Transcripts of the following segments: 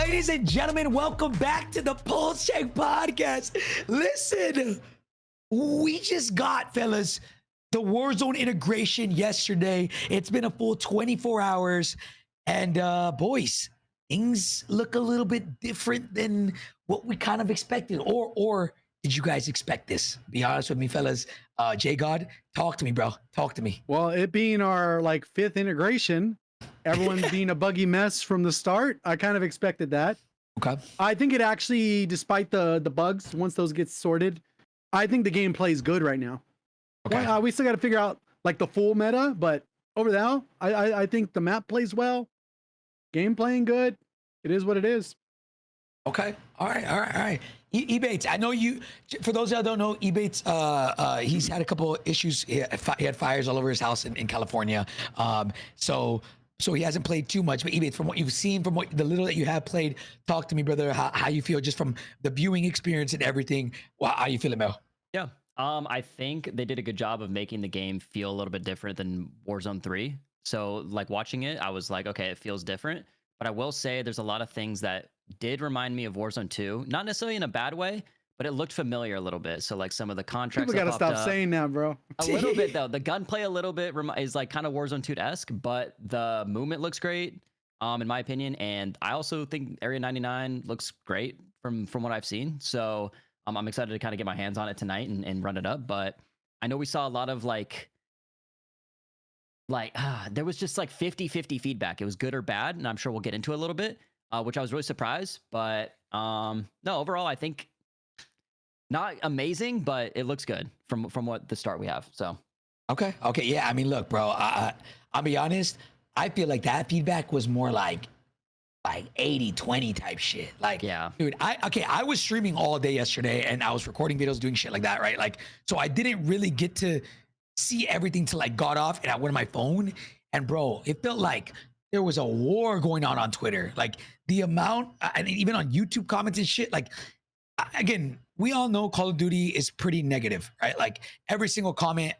Ladies and gentlemen, welcome back to the Pullze Check podcast. Listen, we just got, fellas, the Warzone integration yesterday. It's been a full 24 hours. And boys, things look a little bit different than what we kind of expected. Or did you guys expect this? Be honest with me, fellas. J God, talk to me, bro. Talk to me. Well, it being our like 5th integration, everyone being a buggy mess from the start, I kind of expected that. Okay. I think it actually, despite the bugs, once those get sorted, I think the game plays good right now. Okay. We still got to figure out like the full meta, but over now, I think the map plays well. Game playing good. It is what it is. Okay. All right. Ebatez, I know you, for those that don't know, Ebatez, he's had a couple of issues. He had fires all over his house in California. So he hasn't played too much, but Ebatez, from what you've seen, from what the little that you have played, talk to me, brother, how you feel just from the viewing experience and everything. How you feeling, Mel? Yeah. I think they did a good job of making the game feel a little bit different than Warzone 3. So like watching it, I was like, okay, it feels different. But I will say there's a lot of things that did remind me of Warzone 2. Not necessarily in a bad way, but it looked familiar a little bit. So like some of the contracts. People gotta stop saying that, bro. A little bit though. The gunplay a little bit is like kind of Warzone 2-esque, but the movement looks great, in my opinion. And I also think Area 99 looks great from what I've seen. So I'm excited to kind of get my hands on it tonight and run it up. But I know we saw a lot of like there was just like 50-50 feedback. It was good or bad, and I'm sure we'll get into it a little bit, which I was really surprised. But no, overall, I think not amazing, but it looks good from what the start we have. So okay, yeah. I mean, look, bro. I'll be honest. I feel like that feedback was more like 80-20 type shit. Like, yeah, dude. I was streaming all day yesterday, and I was recording videos, doing shit like that, right? Like, so I didn't really get to see everything till I got off and I went on my phone, and bro, it felt like there was a war going on Twitter. Like the amount, and even on YouTube comments and shit. Like, again, we all know Call of Duty is pretty negative, right? Like every single comment,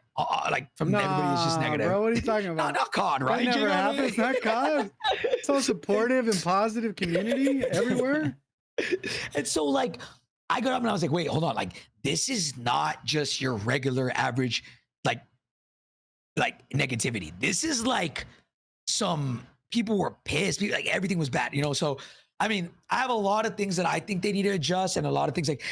like from everybody is just negative. Bro, what are you talking about? Not COD, right? That never happens. Not COD. So supportive and positive community everywhere. And so like, I got up and I was like, wait, hold on. Like, this is not just your regular average like negativity. This is like some people were pissed. Like everything was bad, So, I mean, I have a lot of things that I think they need to adjust, and a lot of things like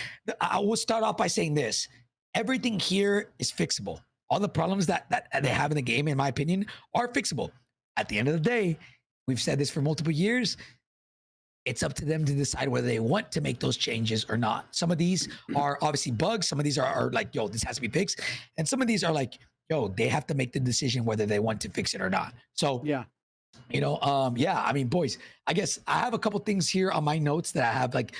I will start off by saying this: everything here is fixable. All the problems that they have in the game, in my opinion, are fixable. At the end of the day, we've said this for multiple years. It's up to them to decide whether they want to make those changes or not. Some of these are obviously bugs. Some of these are like, yo, this has to be fixed. And some of these are like, yo, they have to make the decision whether they want to fix it or not. So, yeah, yeah, I mean, boys, I guess I have a couple things here on my notes that I have like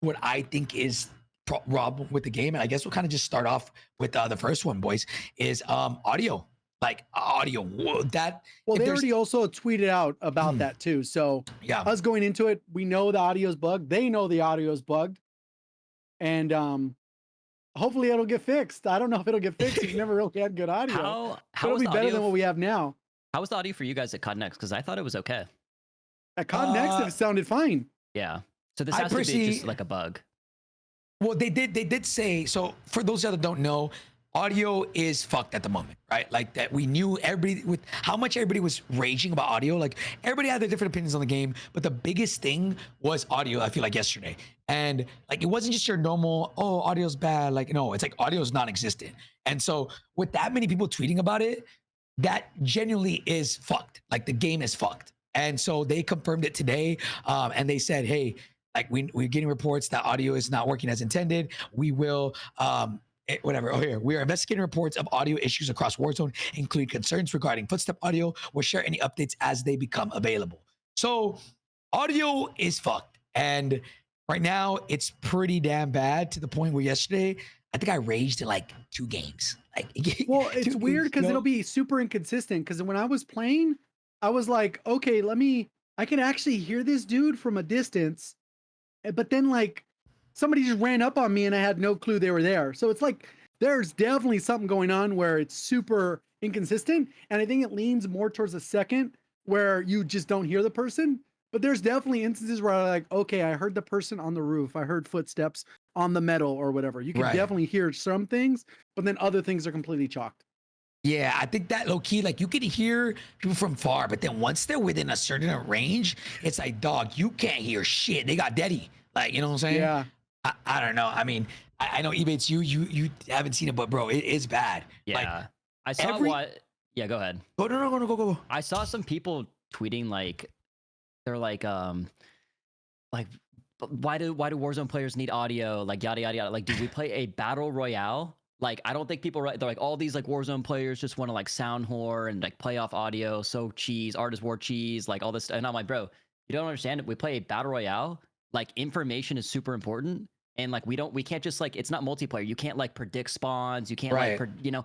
what I think is problem with the game. And I guess we'll kind of just start off with the first one, boys, is audio. Like audio. Well, they already also tweeted out about that too. So yeah, us going into it, we know the audio's bugged. They know the audio's bugged. And hopefully it'll get fixed. I don't know if it'll get fixed. We've never really had good audio. It'll be better than what we have now. How was the audio for you guys at COD Next? Because I thought it was okay. At COD Next, it sounded fine. Yeah. So this has to be just like a bug. Well, they did say, so for those that don't know, audio is fucked at the moment, right? Like that we knew everybody with how much everybody was raging about audio. Like everybody had their different opinions on the game, but the biggest thing was audio, I feel like yesterday. And like, it wasn't just your normal, oh, audio's bad. Like, no, it's like audio's non-existent. And so with that many people tweeting about it, that genuinely is fucked. Like the game is fucked. And so they confirmed it today. And they said, hey, like we're getting reports that audio is not working as intended. We will, whatever. Oh, here. We are investigating reports of audio issues across Warzone, include concerns regarding footstep audio. We'll share any updates as they become available. So audio is fucked. And right now it's pretty damn bad to the point where yesterday, I think I raged in like 2 games. Like, well, it's weird because it'll be super inconsistent. Because when I was playing, I was like, okay, I can actually hear this dude from a distance. But then like, somebody just ran up on me and I had no clue they were there. So it's like, there's definitely something going on where it's super inconsistent. And I think it leans more towards the second where you just don't hear the person. But there's definitely instances where I like, okay, I heard the person on the roof, I heard footsteps on the metal or whatever. You can Right. definitely hear some things, but then other things are completely chalked. Yeah, I think that low key, like you can hear people from far, but then once they're within a certain range, it's like, dog, you can't hear shit. They got Deddy. Like, you know what I'm saying? Yeah. I don't know. I mean, I know Ebatez, you haven't seen it, but bro, it is bad. Yeah. Like, I saw what. Yeah, go ahead. Go. I saw some people tweeting like they're like why do Warzone players need audio, like yada yada yada, like do we play a battle royale? Like I don't think people, they're like all these like Warzone players just want to like sound whore and like play off audio, so cheese, artist war cheese, like all this. And I'm like, bro, you don't understand it. We play a battle royale, like information is super important, and like we can't just like, it's not multiplayer, you can't like predict spawns, you can't like you know,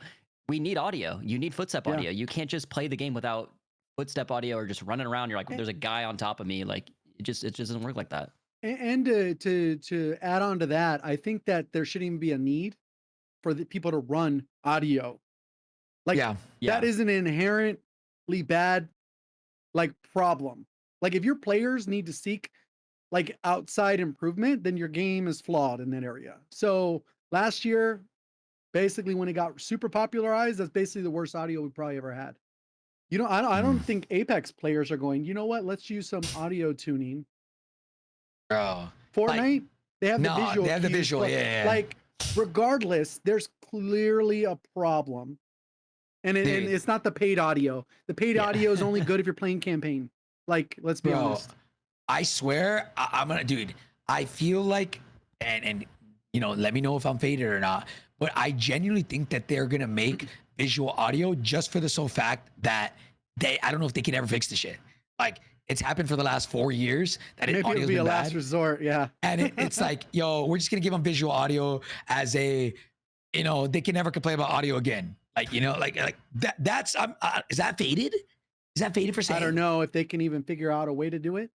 we need audio, you need footstep audio. You can't just play the game without footstep audio or just running around, you're like, there's a guy on top of me, like it just doesn't work like that. And to add on to that, I think that there shouldn't even be a need for the people to run audio. Like that is an inherently bad like problem. Like if your players need to seek like outside improvement, then your game is flawed in that area. So last year, basically when it got super popularized, that's basically the worst audio we probably ever had. You know, I don't think Apex players are going, you know what, let's use some audio tuning. Bro. Fortnite, they have the visual. They have the visual, Like, regardless, there's clearly a problem. And it's not the paid audio. The paid audio is only good if you're playing campaign. Like, let's be honest. I swear, I'm gonna, dude, I feel like, and you know, let me know if I'm faded or not, but I genuinely think that they're gonna make visual audio just for the sole fact that I don't know if they can ever fix the shit. Like, it's happened for the last 4 years that maybe it'll be a last resort, and it's like, yo, we're just gonna give them visual audio as a, you know, they can never complain about audio again. Like, you know, like that's is that faded? Is that faded for saying? I don't know if they can even figure out a way to do it.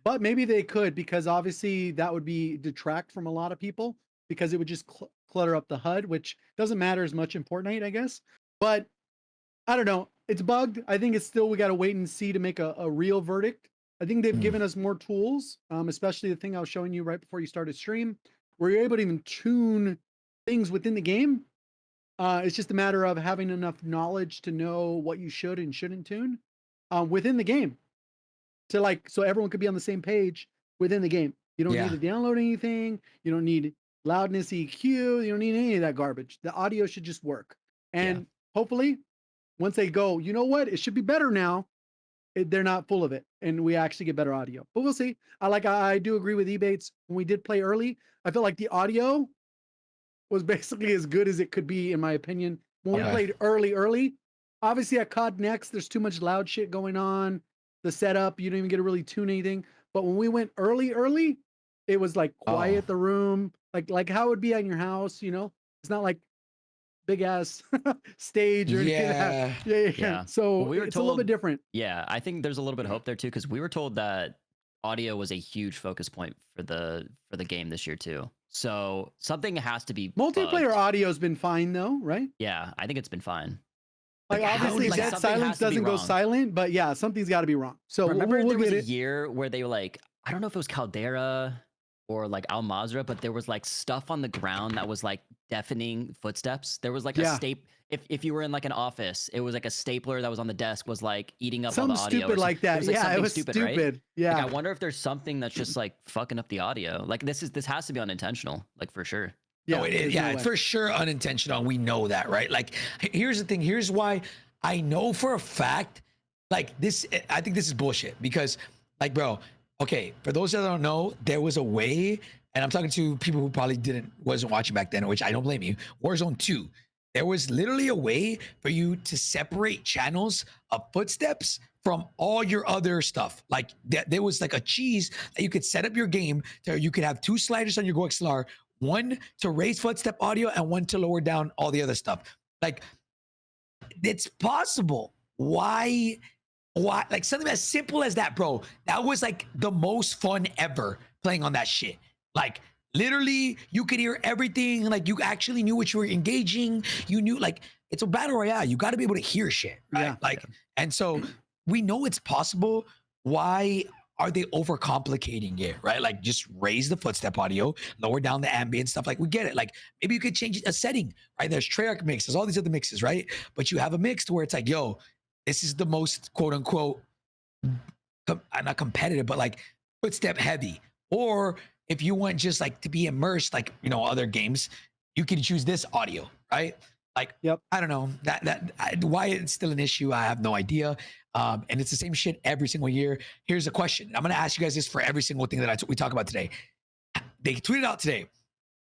But maybe they could, because obviously that would be detract from a lot of people, because it would just clutter up the HUD, which doesn't matter as much in Fortnite, I guess. But I don't know. It's bugged. I think it's still, we got to wait and see to make a real verdict. I think they've given us more tools, especially the thing I was showing you right before you started stream, where you're able to even tune things within the game. It's just a matter of having enough knowledge to know what you should and shouldn't tune within the game, to like, so everyone could be on the same page within the game. You don't need to download anything. You don't need loudness EQ. You don't need any of that garbage. The audio should just work. And hopefully, once they go, you know what, it should be better now, they're not full of it, and we actually get better audio. But we'll see. I do agree with Ebatez. When we did play early, I felt like the audio was basically as good as it could be, in my opinion. When we played early, obviously at COD Next, there's too much loud shit going on. The setup, you don't even get to really tune anything. But when we went early, it was like quiet the room, like how it would be in your house, you know? It's not like big ass stage or anything like that. Yeah. So well, it's a little bit different. Yeah, I think there's a little bit of hope there too, because we were told that audio was a huge focus point for the game this year too. So something has to be multiplayer audio has been fine though, right? Yeah, I think it's been fine. Like obviously Dead Silence doesn't go silent, but yeah, something's got to be wrong. So remember there was a year where they were like, I don't know if it was Caldera or like Al Mazrah, but there was like stuff on the ground that was like deafening footsteps. There was like a if you were in like an office, it was like a stapler that was on the desk was like eating up all the audio. Stupid like that. It was like it was stupid. Right? Yeah. Like, I wonder if there's something that's just like fucking up the audio. Like this has to be unintentional, like for sure. Yeah, it's for sure unintentional. We know that, right? Like, here's the thing. Here's why I know for a fact, like this, I think this is bullshit because, like, bro, okay, for those that don't know, there was a way, and I'm talking to people who probably wasn't watching back then, which I don't blame you. Warzone 2, there was literally a way for you to separate channels of footsteps from all your other stuff. Like there was like a cheese that you could set up your game to, you could have 2 sliders on your GoXLR, one to raise footstep audio and one to lower down all the other stuff. Like, it's possible. Why like something as simple as that, bro? That was like the most fun ever playing on that shit. Like literally you could hear everything. Like you actually knew what you were engaging. You knew, like, it's a battle royale. You got to be able to hear shit, right? And so we know it's possible. why are they overcomplicating it, right? Like just raise the footstep audio, lower down the ambient stuff. Like we get it. Like maybe you could change a setting, right? There's Treyarch mixes, all these other mixes, right? But you have a mix where it's like, yo, this is the most quote unquote, not competitive, but like footstep heavy. Or if you want just like to be immersed, like, you know, other games, you can choose this audio, right? Like, Yep. I don't know why it's still an issue. I have no idea. And it's the same shit every single year. Here's a question. I'm going to ask you guys this for every single thing that we talk about today. They tweeted out today.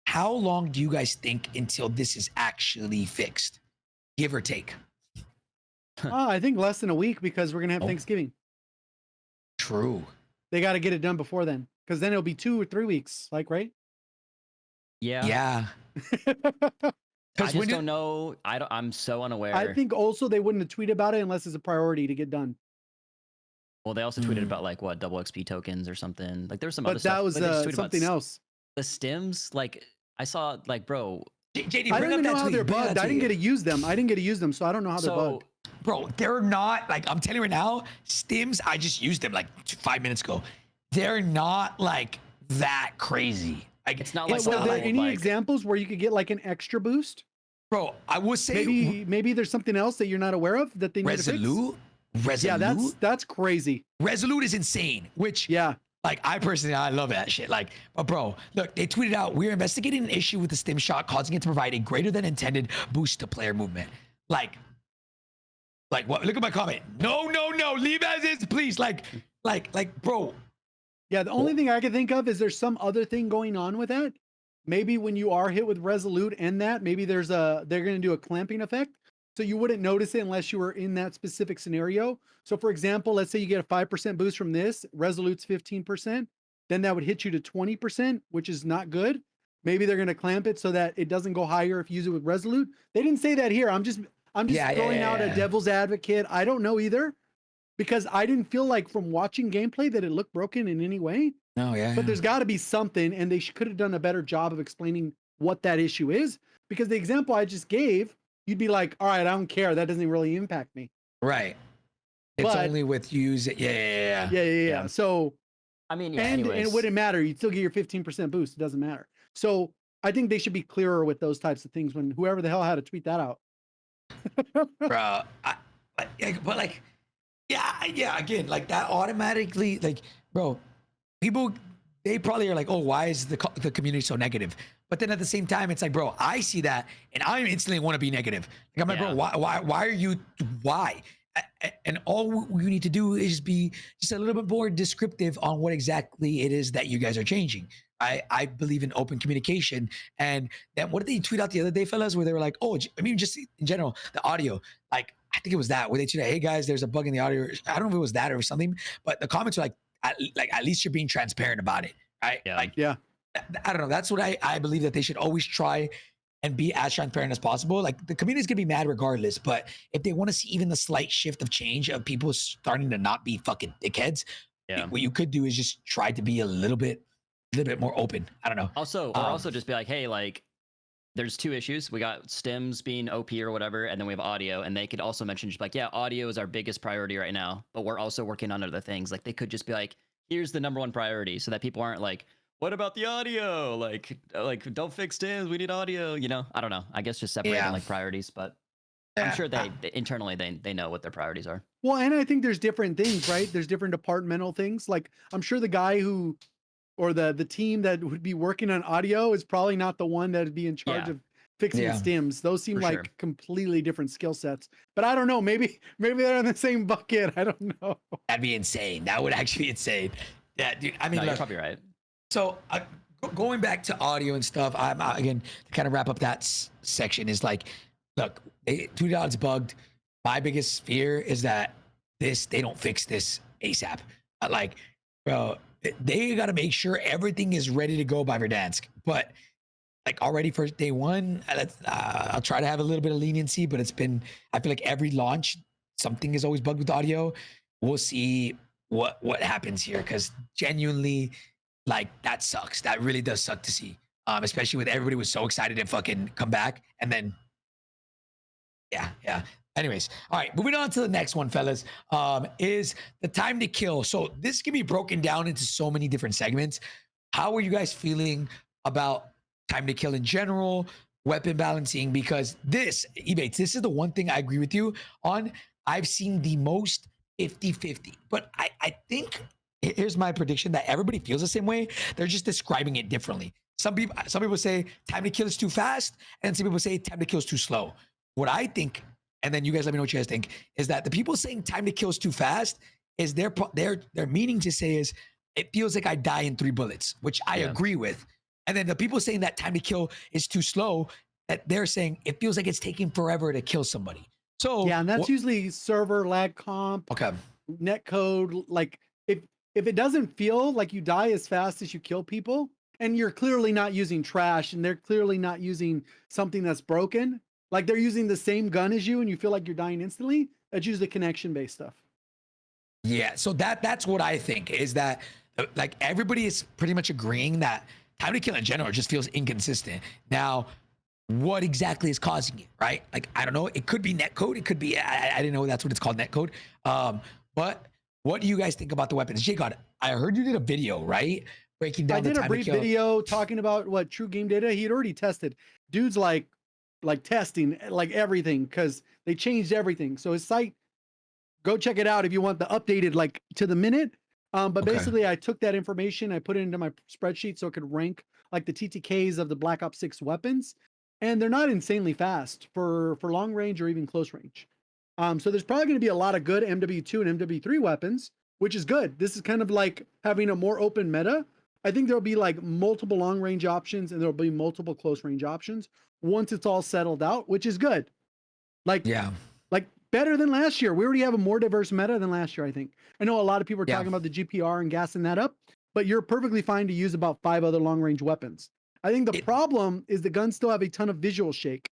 How long do you guys think until this is actually fixed? Give or take. I think less than a week because we're going to have Thanksgiving. True. They got to get it done before then because then it'll be 2 or 3 weeks, like, right? Yeah. Yeah. I just don't know. I'm so unaware. I think also they wouldn't have tweeted about it unless it's a priority to get done. Well, they also tweeted about like what double XP tokens or something. Like there's some other But stuff. that was Like, they just tweeted something about else. The stims, like I saw, like bro. JD, I bring don't up even that know how tweet. they're Bring that bugged. I didn't tweet. get to use them. So I don't know how they're bugged. Bro, they're not like, I'm telling you right now, stims, I just used them like 5 minutes ago. They're not like that crazy. Like It's not Were like there any like- examples where you could get like an extra boost? Bro, I would say Maybe there's something else that you're not aware of that they need to fix. Resolute. Yeah, that's crazy. Resolute is insane, which Yeah. like I personally, I love that shit. Like, but bro, look, they tweeted out, we're investigating an issue with the stim shot, causing it to provide a greater than intended boost to player movement. Like what? Look at my comment. No, leave as is, please. Like, bro. Yeah, the only thing I can think of is there's some other thing going on with that. Maybe when you are hit with Resolute and that, maybe they're going to do a clamping effect. So you wouldn't notice it unless you were in that specific scenario. So for example, let's say you get a 5% boost from this, Resolute's 15%, then that would hit you to 20%, which is not good. Maybe they're going to clamp it so that it doesn't go higher if you use it with Resolute. They didn't say that here. I'm just throwing out a devil's advocate. I don't know either because I didn't feel like from watching gameplay that it looked broken in any way. No, yeah. But there's got to be something, and they could have done a better job of explaining what that issue is. Because the example I just gave, you'd be like, all right, I don't care. That doesn't really impact me. Right. It's But- only with use. Yeah. So, I mean, yeah. and Anyways. it wouldn't matter. You'd still get your 15% boost. It doesn't matter. So I think they should be clearer with those types of things when whoever the hell had to tweet that out. Bro, but like, yeah, again, like that automatically, like, bro, people, they probably are like, oh, why is the community so negative? But then at the same time, it's like, bro, I see that and I instantly want to be negative. Like, I'm like, bro, why are you, why? And all you need to do is be just a little bit more descriptive on what exactly it is that you guys are changing. I believe in open communication. And then what did they tweet out the other day, fellas, where they were like, oh, I mean, just in general, the audio, like, I think it was that where they tweeted, hey guys, there's a bug in the audio. I don't know if it was that or something, but the comments were like, at least you're being transparent about it. Right. Yeah. Like, Yeah. I don't know. That's what I believe that they should always try and be as transparent as possible. Like the community's gonna be mad regardless, but if they want to see even the slight shift of change of people starting to not be fucking dickheads, what you could do is just try to be a little bit more open. I don't know. Also, or also just be like, hey, like, there's two issues. We got stims being OP or whatever, and then we have audio. And they could also mention just like, yeah, audio is our biggest priority right now, but we're also working on other things. Like they could just be like, here's the number one priority, so that people aren't like, what about the audio? Like don't fix stims. We need audio. You know, I don't know. I guess just separating like priorities, but I'm sure they internally they know what their priorities are. Well, and I think there's different things, right? There's different departmental things. Like I'm sure the guy who, or the team that would be working on audio is probably not the one that would be in charge of fixing stims. Those seem like completely different skill sets. But I don't know. Maybe they're in the same bucket. I don't know. That'd be insane. That would actually be insane. Yeah, dude. I mean, you're probably right. So going back to audio and stuff, I'm again to kind of wrap up that section is like, look, $2 bugged. My biggest fear is that they don't fix this ASAP. Like, bro, they got to make sure everything is ready to go by Verdansk. But like already first day one, I'll try to have a little bit of leniency, but I feel like every launch, something is always bugged with audio. We'll see what happens here, because genuinely, like, that sucks. That really does suck to see. Especially with everybody was so excited to fucking come back. And then, yeah. Anyways, all right, moving on to the next one, fellas, is the time to kill. So this can be broken down into so many different segments. How are you guys feeling about time to kill in general, weapon balancing? Because this, Ebatez, this is the one thing I agree with you on. I've seen the most 50-50, but I think here's my prediction that everybody feels the same way. They're just describing it differently. Some people say time to kill is too fast, and some people say time to kill is too slow. What I think, and then you guys let me know what you guys think, is that the people saying time to kill is too fast is their meaning to say is it feels like I die in 3 bullets, which I agree with. And then the people saying that time to kill is too slow, that they're saying it feels like it's taking forever to kill somebody. So yeah, and that's usually server lag comp, net code. Like if it doesn't feel like you die as fast as you kill people, and you're clearly not using trash, and they're clearly not using something that's broken, like they're using the same gun as you, and you feel like you're dying instantly, that's usually connection-based stuff. Yeah, so that's what I think is that like everybody is pretty much agreeing that time to kill in general just feels inconsistent. Now, what exactly is causing it, right? Like, I don't know. It could be netcode. It could be, I didn't know that's what it's called, netcode. But what do you guys think about the weapons? J-God, I heard you did a video, right? Breaking down the time to kill. I did a brief video talking about what true game data. He had already tested. Dude's like testing like everything because they changed everything. So his site, go check it out if you want the updated like to the minute. But basically I took that information, I put it into my spreadsheet so it could rank like the TTKs of the Black Ops 6 weapons. And they're not insanely fast for long range or even close range. So there's probably going to be a lot of good MW2 and MW3 weapons, which is good. This is kind of like having a more open meta. I think there'll be like multiple long range options and there'll be multiple close range options once it's all settled out, which is good. Like, like better than last year. We already have a more diverse meta than last year, I think. I know a lot of people are talking about the GPR and gassing that up, but you're perfectly fine to use about 5 other long range weapons. I think the problem is the guns still have a ton of visual shake.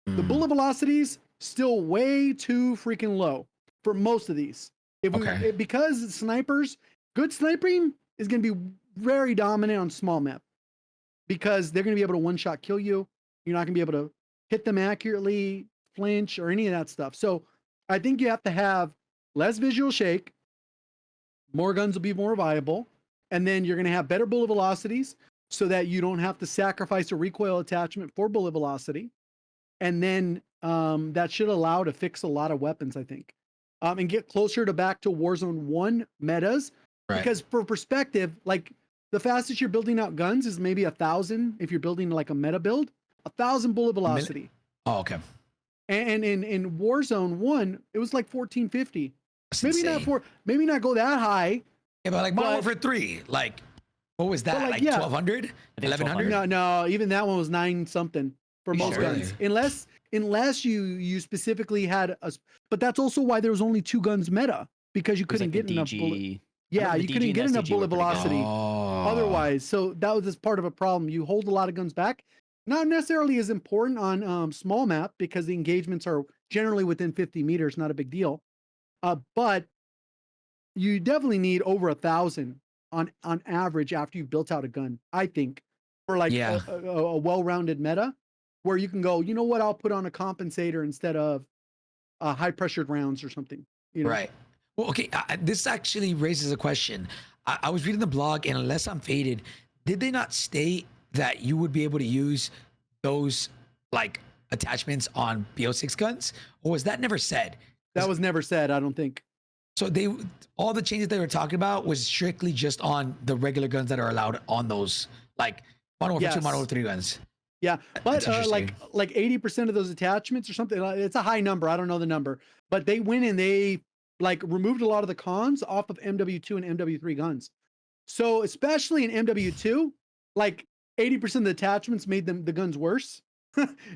The bullet velocities still way too freaking low for most of these. Because snipers, good sniping is going to be very dominant on small map because they're going to be able to one-shot kill you. You're not going to be able to hit them accurately, flinch, or any of that stuff. So I think you have to have less visual shake. More guns will be more viable. And then you're going to have better bullet velocities, so that you don't have to sacrifice a recoil attachment for bullet velocity. And then that should allow to fix a lot of weapons, I think, and get closer to back to Warzone 1 metas. Because for perspective, like the fastest you're building out guns is maybe 1,000 if you're building like a meta build, 1,000 bullet velocity. Oh, And in Warzone 1, it was like 1450. Maybe not go that high. Yeah, but like Modern Warfare 3, like, what was that? Like 1,200? 1,100? No, even that one was 9 something for most guns. Unless you specifically had a, but that's also why there was only 2 guns meta, because you couldn't get enough bullet. Yeah, you couldn't get enough bullet velocity otherwise. So that was just part of a problem. You hold a lot of guns back. Not necessarily as important on small map because the engagements are generally within 50 meters, not a big deal. But you definitely need over 1,000 on average after you've built out a gun, I think, for like a well-rounded meta where you can go, you know what, I'll put on a compensator instead of high pressured rounds or something. You know? Right. Well, okay. This actually raises a question. I was reading the blog, and unless I'm faded, did they not state that you would be able to use those like attachments on BO6 guns, or was that never said? That was never said, I don't think. So all the changes they were talking about was strictly just on the regular guns that are allowed on those, like Modern Warfare 2, Modern Warfare 3 guns. Yeah, but like 80% of those attachments or something, it's a high number. I don't know the number, but they went and they like removed a lot of the cons off of MW2 and MW3 guns. So especially in MW2, like 80% of the attachments made the guns worse.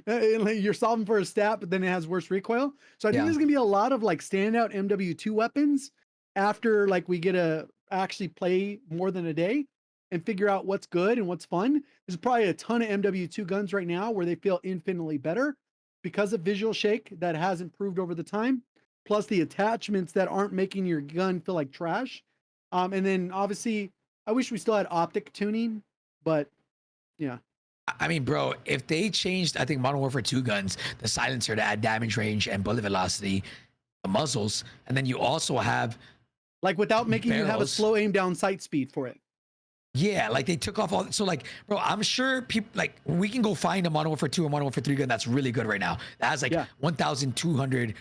You're solving for a stat, but then it has worse recoil. So I think there's gonna be a lot of like standout MW2 weapons after like we get to actually play more than a day and figure out what's good and what's fun. There's probably a ton of MW2 guns right now where they feel infinitely better because of visual shake that has improved over the time, plus the attachments that aren't making your gun feel like trash. And then obviously I wish we still had optic tuning, but yeah. I mean, bro, if they changed, I think Modern Warfare 2 guns, the silencer to add damage range and bullet velocity, the muzzles, and then you also have like without making you have a barrels. slow aim down sight speed for it. Yeah, like they took off all. So like, bro, I'm sure people like we can go find a Modern Warfare 2 or Modern Warfare 3 gun that's really good right now. That has like 1,200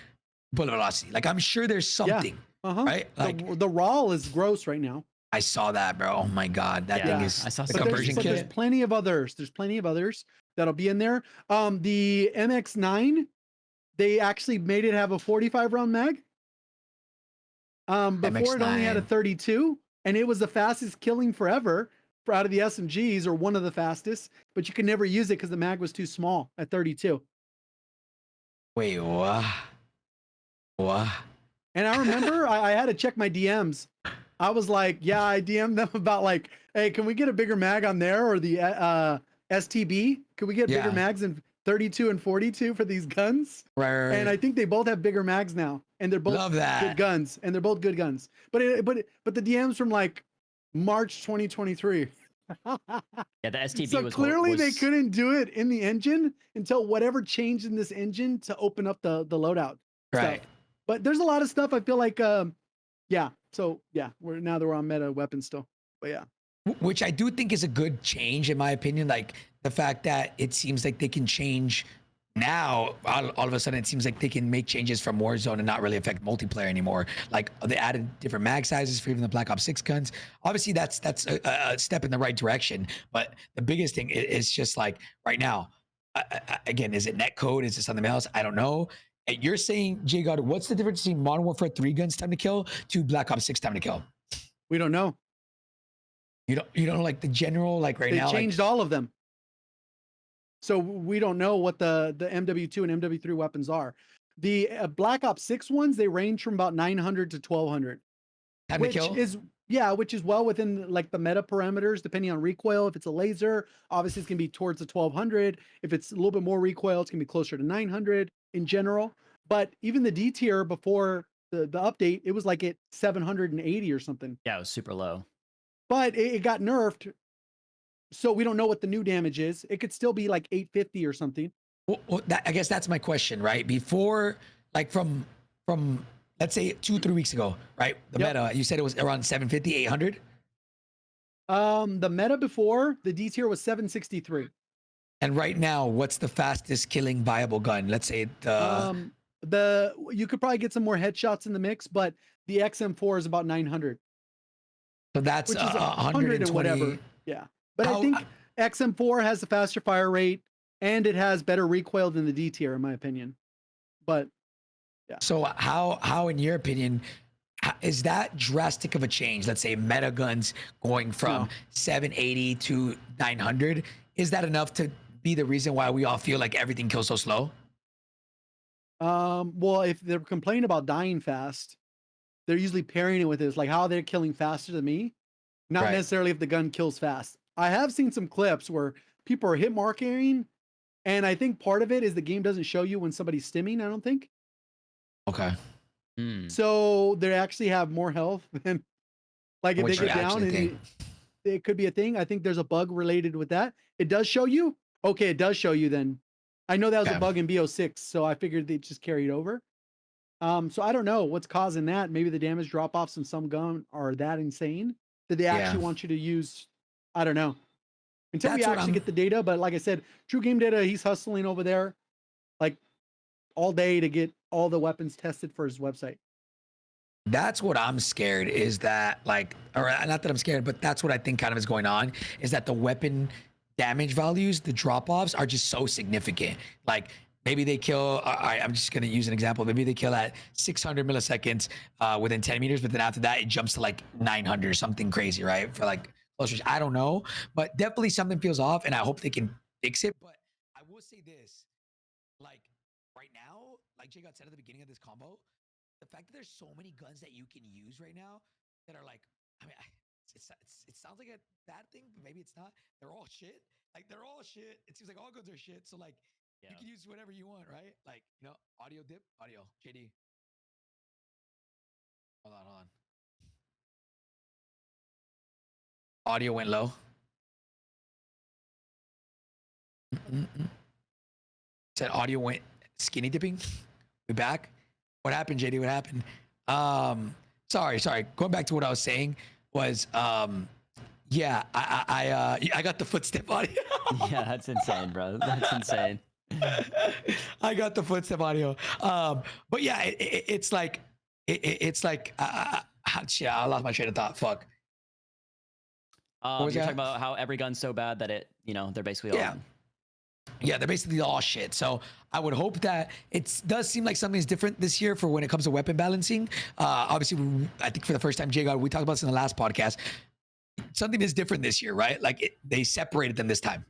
bullet velocity. Like I'm sure there's something, right? Like the raw is gross right now. I saw that, bro. Oh my god, that thing is I saw the some conversion But there's kit. plenty of others. There's plenty of others that'll be in there. The MX9, they actually made it have a 45 round mag. Before it only had a 32, and it was the fastest killing forever for out of the SMGs, or one of the fastest, but you could never use it because the mag was too small at 32. Wait, what? What? And I remember I had to check my DMs. I was like, yeah, I DM'd them about like, hey, can we get a bigger mag on there, or the STB? Can we get bigger mags in 32 and 42 for these guns? Right. And I think they both have bigger mags now, and they're both good guns, and they're both good guns. But the DMs from like March 2023. Yeah, the STB so clearly they couldn't do it in the engine until whatever changed in this engine to open up the loadout. Right. Stuff. But there's a lot of stuff I feel like, yeah. So yeah, we're on meta weapons still. But yeah. Which I do think is a good change in my opinion. Like the fact that it seems like they can change now, all of a sudden it seems like they can make changes from Warzone and not really affect multiplayer anymore. Like they added different mag sizes for even the Black Ops 6 guns. Obviously that's a step in the right direction. But the biggest thing is just like right now, again, is it netcode? Is it something else? I don't know. And you're saying, J God, what's the difference between Modern Warfare 3 guns time to kill to Black Ops 6 time to kill? We don't know. You don't like the general, like right now? They changed all of them. So we don't know what the MW2 and MW3 weapons are. The Black Ops 6 ones, they range from about 900 to 1200. Time to kill? Which is well within like the meta parameters, depending on recoil. If it's a laser, obviously it's gonna be towards the 1200. If it's a little bit more recoil, it's gonna be closer to 900 in general. But even the D tier before the update, it was like at 780 or something. Yeah, it was super low. But it got nerfed. So we don't know what the new damage is. It could still be like 850 or something. Well, I guess that's my question, right? Before, like from let's say 2-3 weeks ago, right? The meta, you said it was around 750, 800. The meta before the D tier was 763. And right now, what's the fastest killing viable gun? Let's say you could probably get some more headshots in the mix, but the XM4 is about 900. So that's which is 120 and whatever. Yeah. But I think XM4 has a faster fire rate and it has better recoil than the D tier, in my opinion. But yeah. So how in your opinion is that drastic of a change? Let's say meta guns going from 780 to 900. Is that enough to be the reason why we all feel like everything kills so slow? Well, if they're complaining about dying fast, they're usually pairing it with this, like how they're killing faster than me, not necessarily if the gun kills fast. I have seen some clips where people are hit marking, and I think part of it is the game doesn't show you when somebody's stimming, I don't think. Okay. So they actually have more health than, like if they get down, and it could be a thing. I think there's a bug related with that. It does show you. Okay, it does show you then. I know that was a bug in BO6, so I figured they just carried over. So I don't know what's causing that. Maybe the damage drop-offs in some gun are that insane that they actually want you to use. I don't know. Until we actually get the data, but like I said, True Game Data, he's hustling over there like all day to get all the weapons tested for his website. That's what I'm scared is that, like, or not that I'm scared, but that's what I think kind of is going on, is that the weapon damage values, the drop-offs are just so significant. Like maybe they kill, I'm just going to use an example. Maybe they kill at 600 milliseconds within 10 meters, but then after that, it jumps to like 900 or something crazy, right? For like close, I don't know, but definitely something feels off and I hope they can fix it. But I will say this, like right now, like Jay got said at the beginning of this combo, the fact that there's so many guns that you can use right now that are like, I mean, it sounds like a bad thing, but maybe it's not. They're all shit. Like they're all shit. It seems like all guns are shit. So like you can use whatever you want, right? Like, you know, audio dip, audio, JD. Hold on. Audio went low. Said audio went skinny dipping. We back. What happened, JD? What happened? Sorry. Going back to what I was saying was, yeah, I got the footstep audio. Yeah, that's insane, bro. That's insane. I got the footstep audio. But yeah, it's like, shit, I lost my train of thought. Fuck. You're talking about how every gun's so bad that they're basically all. Yeah, they're basically all shit. So I would hope that it does seem like something's different this year for when it comes to weapon balancing. Obviously, I think for the first time, J-God, we talked about this in the last podcast. Something is different this year, right? Like they separated them this time,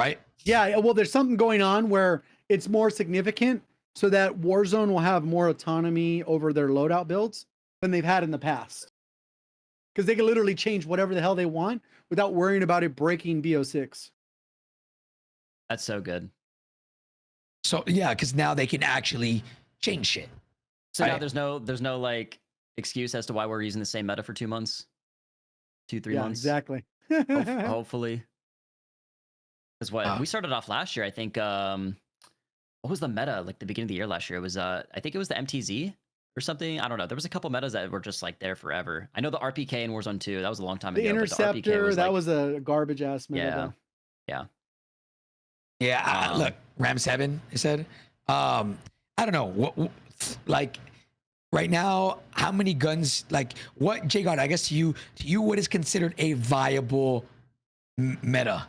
right? Yeah, well, there's something going on where it's more significant so that Warzone will have more autonomy over their loadout builds than they've had in the past. Because they can literally change whatever the hell they want without worrying about it breaking BO6. That's so good. So yeah, because now they can actually change shit. So now there's no like excuse as to why we're using the same meta for 2 months, 3 months. Exactly. Hopefully. Because what we started off last year, I think. What was the meta like the beginning of the year last year? It was I think it was the MTZ or something. I don't know. There was a couple metas that were just like there forever. I know the RPK in Warzone 2. That was a long time ago. The Interceptor, was that was a garbage ass meta. Yeah, look, Ram 7, I said. I don't know. What like right now, how many guns, like what, J-God, I guess to you, what is considered a viable meta?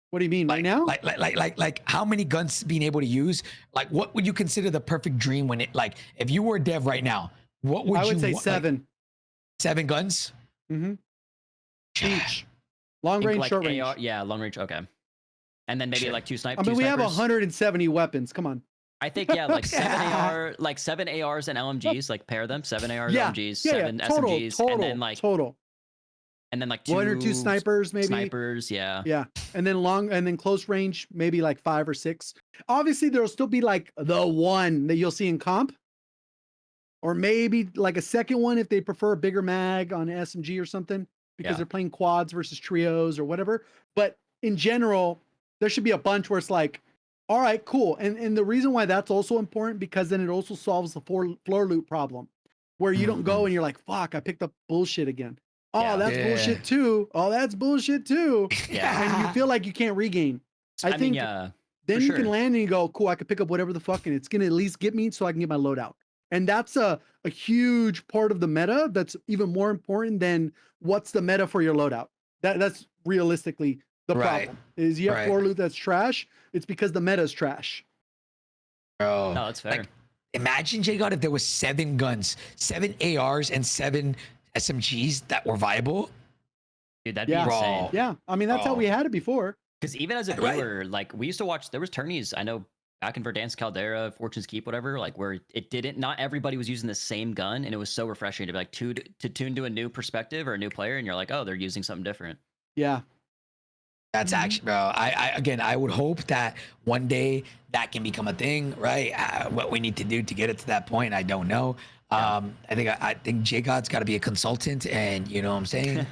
What do you mean right now? Like how many guns being able to use? Like what would you consider the perfect dream when it, like if you were a dev right now, what would you I would say 7. Like, 7 guns? Mm-hmm. Each. Long range, like short range. AR, yeah, long range, okay. And then maybe like 2 snipers. I mean, we have 170 weapons. Come on. I think like 7 ARs and LMGs, like pair them, 7 ARs, LMGs, 7 SMGs, and then like total. And then like 1 or 2 snipers, maybe. Snipers, yeah. Yeah. And then close range, maybe like 5 or 6. Obviously, there'll still be like the one that you'll see in comp. Or maybe like a second one if they prefer a bigger mag on SMG or something, because they're playing quads versus trios or whatever. But in general, there should be a bunch where it's like, all right, cool. And the reason why that's also important, because then it also solves the floor loot problem, where you don't go and you're like, fuck, I picked up bullshit again. Oh, that's bullshit too. Oh, that's bullshit too. Yeah. And you feel like you can't regain. I think then you can land and you go, cool, I can pick up whatever the fuck, and it's going to at least get me so I can get my loadout. And that's a huge part of the meta that's even more important than what's the meta for your loadout. That's realistically the problem. Is you have floor loot that's trash, it's because the meta is trash. Bro. No, that's fair. Like, imagine, J-God, if there was 7 guns, 7 ARs, and 7 SMGs that were viable. Dude, that'd be insane. Yeah, I mean, that's how we had it before. Because even as a viewer, like we used to watch, there was tourneys, I know, back in Verdansk Caldera, Fortune's Keep, whatever, like where not everybody was using the same gun, and it was so refreshing to be like to tune to a new perspective or a new player, and you're like, oh, they're using something different. Yeah. That's actually, bro. I would hope that one day that can become a thing, right? What we need to do to get it to that point, I don't know. I think J-God's got to be a consultant, and you know what I'm saying,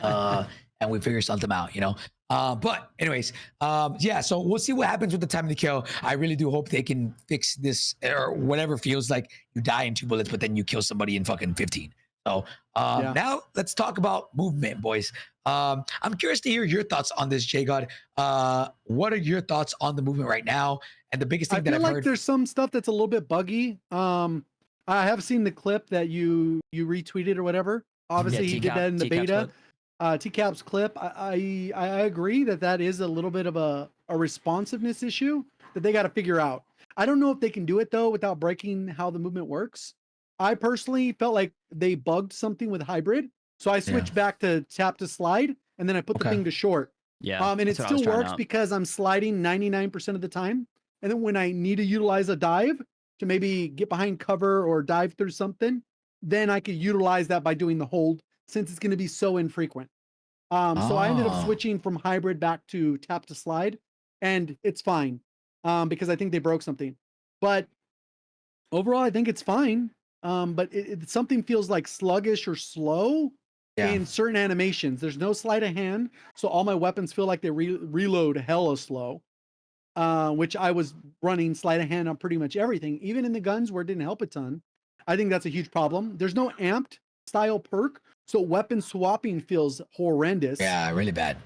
and we figure something out, you know. But anyways, so we'll see what happens with the time of the kill. I really do hope they can fix this, or whatever feels like you die in 2 bullets, but then you kill somebody in fucking 15. So now let's talk about movement, boys. I'm curious to hear your thoughts on this, J-God. What are your thoughts on the movement right now? And the biggest thing that I've heard, there's some stuff that's a little bit buggy. I have seen the clip that you retweeted or whatever. Obviously, he did that in the beta. TCAP's clip. I agree that is a little bit of a responsiveness issue that they got to figure out. I don't know if they can do it though without breaking how the movement works. I personally felt like they bugged something with hybrid, so I switched back to tap to slide, and then I put the thing to short. Yeah. And it still works because I'm sliding 99% of the time, and then when I need to utilize a dive to maybe get behind cover or dive through something, then I could utilize that by doing the hold, since it's going to be so infrequent. So I ended up switching from hybrid back to tap to slide, and it's fine because I think they broke something. But overall, I think it's fine. But something feels like sluggish or slow in certain animations. There's no sleight of hand, so all my weapons feel like they reload hella slow. which I was running sleight of hand on pretty much everything, even in the guns where it didn't help a ton. I think that's a huge problem. There's no amped style perk, so weapon swapping feels horrendous. Yeah, really bad.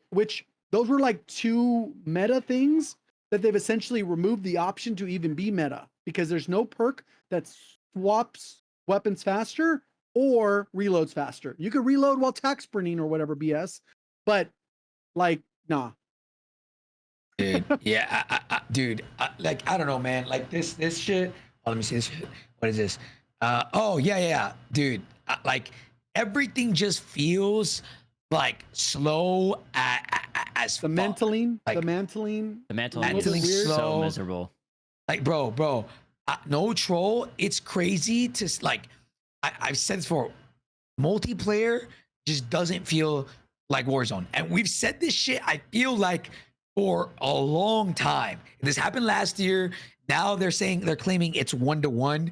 Which those were like two meta things that they've essentially removed the option to even be meta, because there's no perk that swaps weapons faster or reloads faster. You could reload while tac sprinting or whatever BS, but like, nah. Dude, yeah, dude, like, I don't know, man. Like this shit. Oh, let me see this shit. What is this? Oh, yeah, dude. Like everything just feels like slow as The fuck. mantling, Like, the mantling is slow. so miserable. Like, bro, no troll. It's crazy to like. I've said this before. Multiplayer just doesn't feel like Warzone, and we've said this shit. I feel like for a long time. This happened last year. Now they're claiming it's 1-to-1.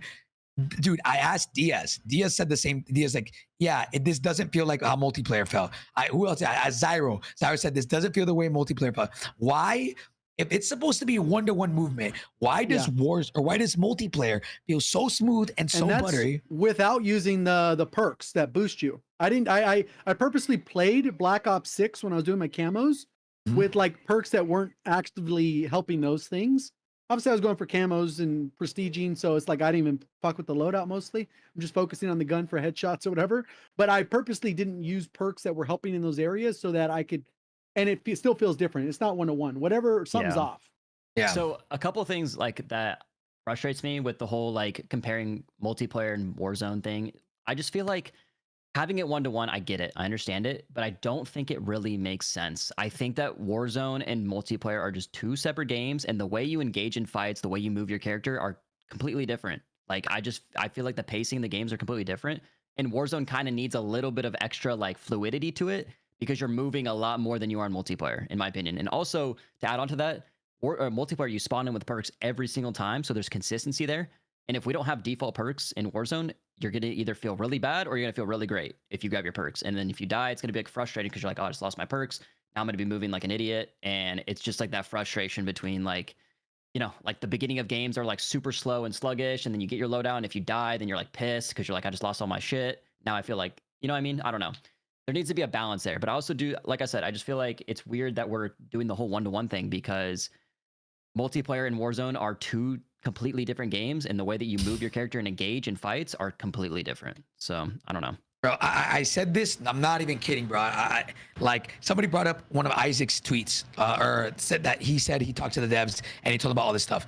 Dude, I asked Diaz. Diaz said the same. Diaz like, yeah, this doesn't feel like how multiplayer felt. Who else? Zyro. Zyro said this doesn't feel the way multiplayer felt. Why? If it's supposed to be a 1-to-1 movement, why does why does multiplayer feel so smooth and so buttery without using the perks that boost you? I purposely played Black Ops 6 when I was doing my camos with like perks that weren't actively helping those things. Obviously I was going for camos and prestiging, so it's like I didn't even fuck with the loadout mostly. I'm just focusing on the gun for headshots or whatever. But I purposely didn't use perks that were helping in those areas so that I could, and it still feels different. It's not 1-to-1. Whatever, something's off. Yeah. So a couple of things like that frustrates me with the whole like comparing multiplayer and Warzone thing. I just feel like having it 1-to-1, I get it. I understand it, but I don't think it really makes sense. I think that Warzone and multiplayer are just two separate games, and the way you engage in fights, the way you move your character are completely different. Like I feel like the pacing of the games are completely different. And Warzone kind of needs a little bit of extra like fluidity to it because you're moving a lot more than you are in multiplayer, in my opinion. And also to add on to that, multiplayer, you spawn in with perks every single time, so there's consistency there. And if we don't have default perks in Warzone, you're going to either feel really bad or you're going to feel really great if you grab your perks. And then if you die, it's going to be like frustrating because you're like, oh, I just lost my perks. Now I'm going to be moving like an idiot. And it's just like that frustration between like, you know, like the beginning of games are like super slow and sluggish. And then you get your loadout. And if you die, then you're like pissed because you're like, I just lost all my shit. Now I feel like, you know what I mean? I don't know. There needs to be a balance there. But I also do, like I said, I just feel like it's weird that we're doing the whole 1-to-1 thing because multiplayer and Warzone are two completely different games, and the way that you move your character and engage in fights are completely different. So I don't know. Bro, I said this. I'm not even kidding, bro. Like somebody brought up one of Isaac's tweets, or said that he said he talked to the devs and he told them about all this stuff.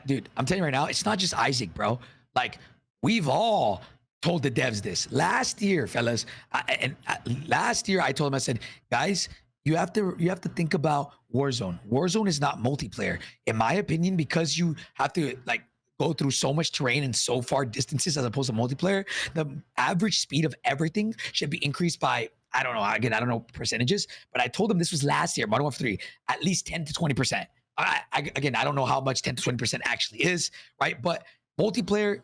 Dude, I'm telling you right now, it's not just Isaac, bro. Like we've all told the devs this last year, fellas. Last year I told them, I said, guys, you have to think about Warzone. Warzone is not multiplayer, in my opinion, because you have to like go through so much terrain and so far distances as opposed to multiplayer. The average speed of everything should be increased by, I don't know, again, I don't know percentages, but I told them this was last year, Modern Warfare 3, at least 10 to 20%. Again, I don't know how much 10 to 20% actually is, right? But multiplayer,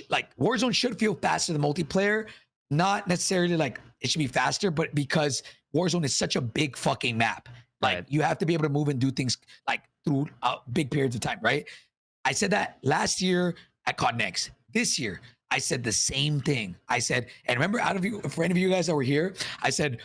like Warzone should feel faster than multiplayer. Not necessarily like it should be faster, but because Warzone is such a big fucking map. Like you have to be able to move and do things like through big periods of time, right? I said that last year at COD Next. This year, I said the same thing. I said, and remember, for any of you guys that were here, I said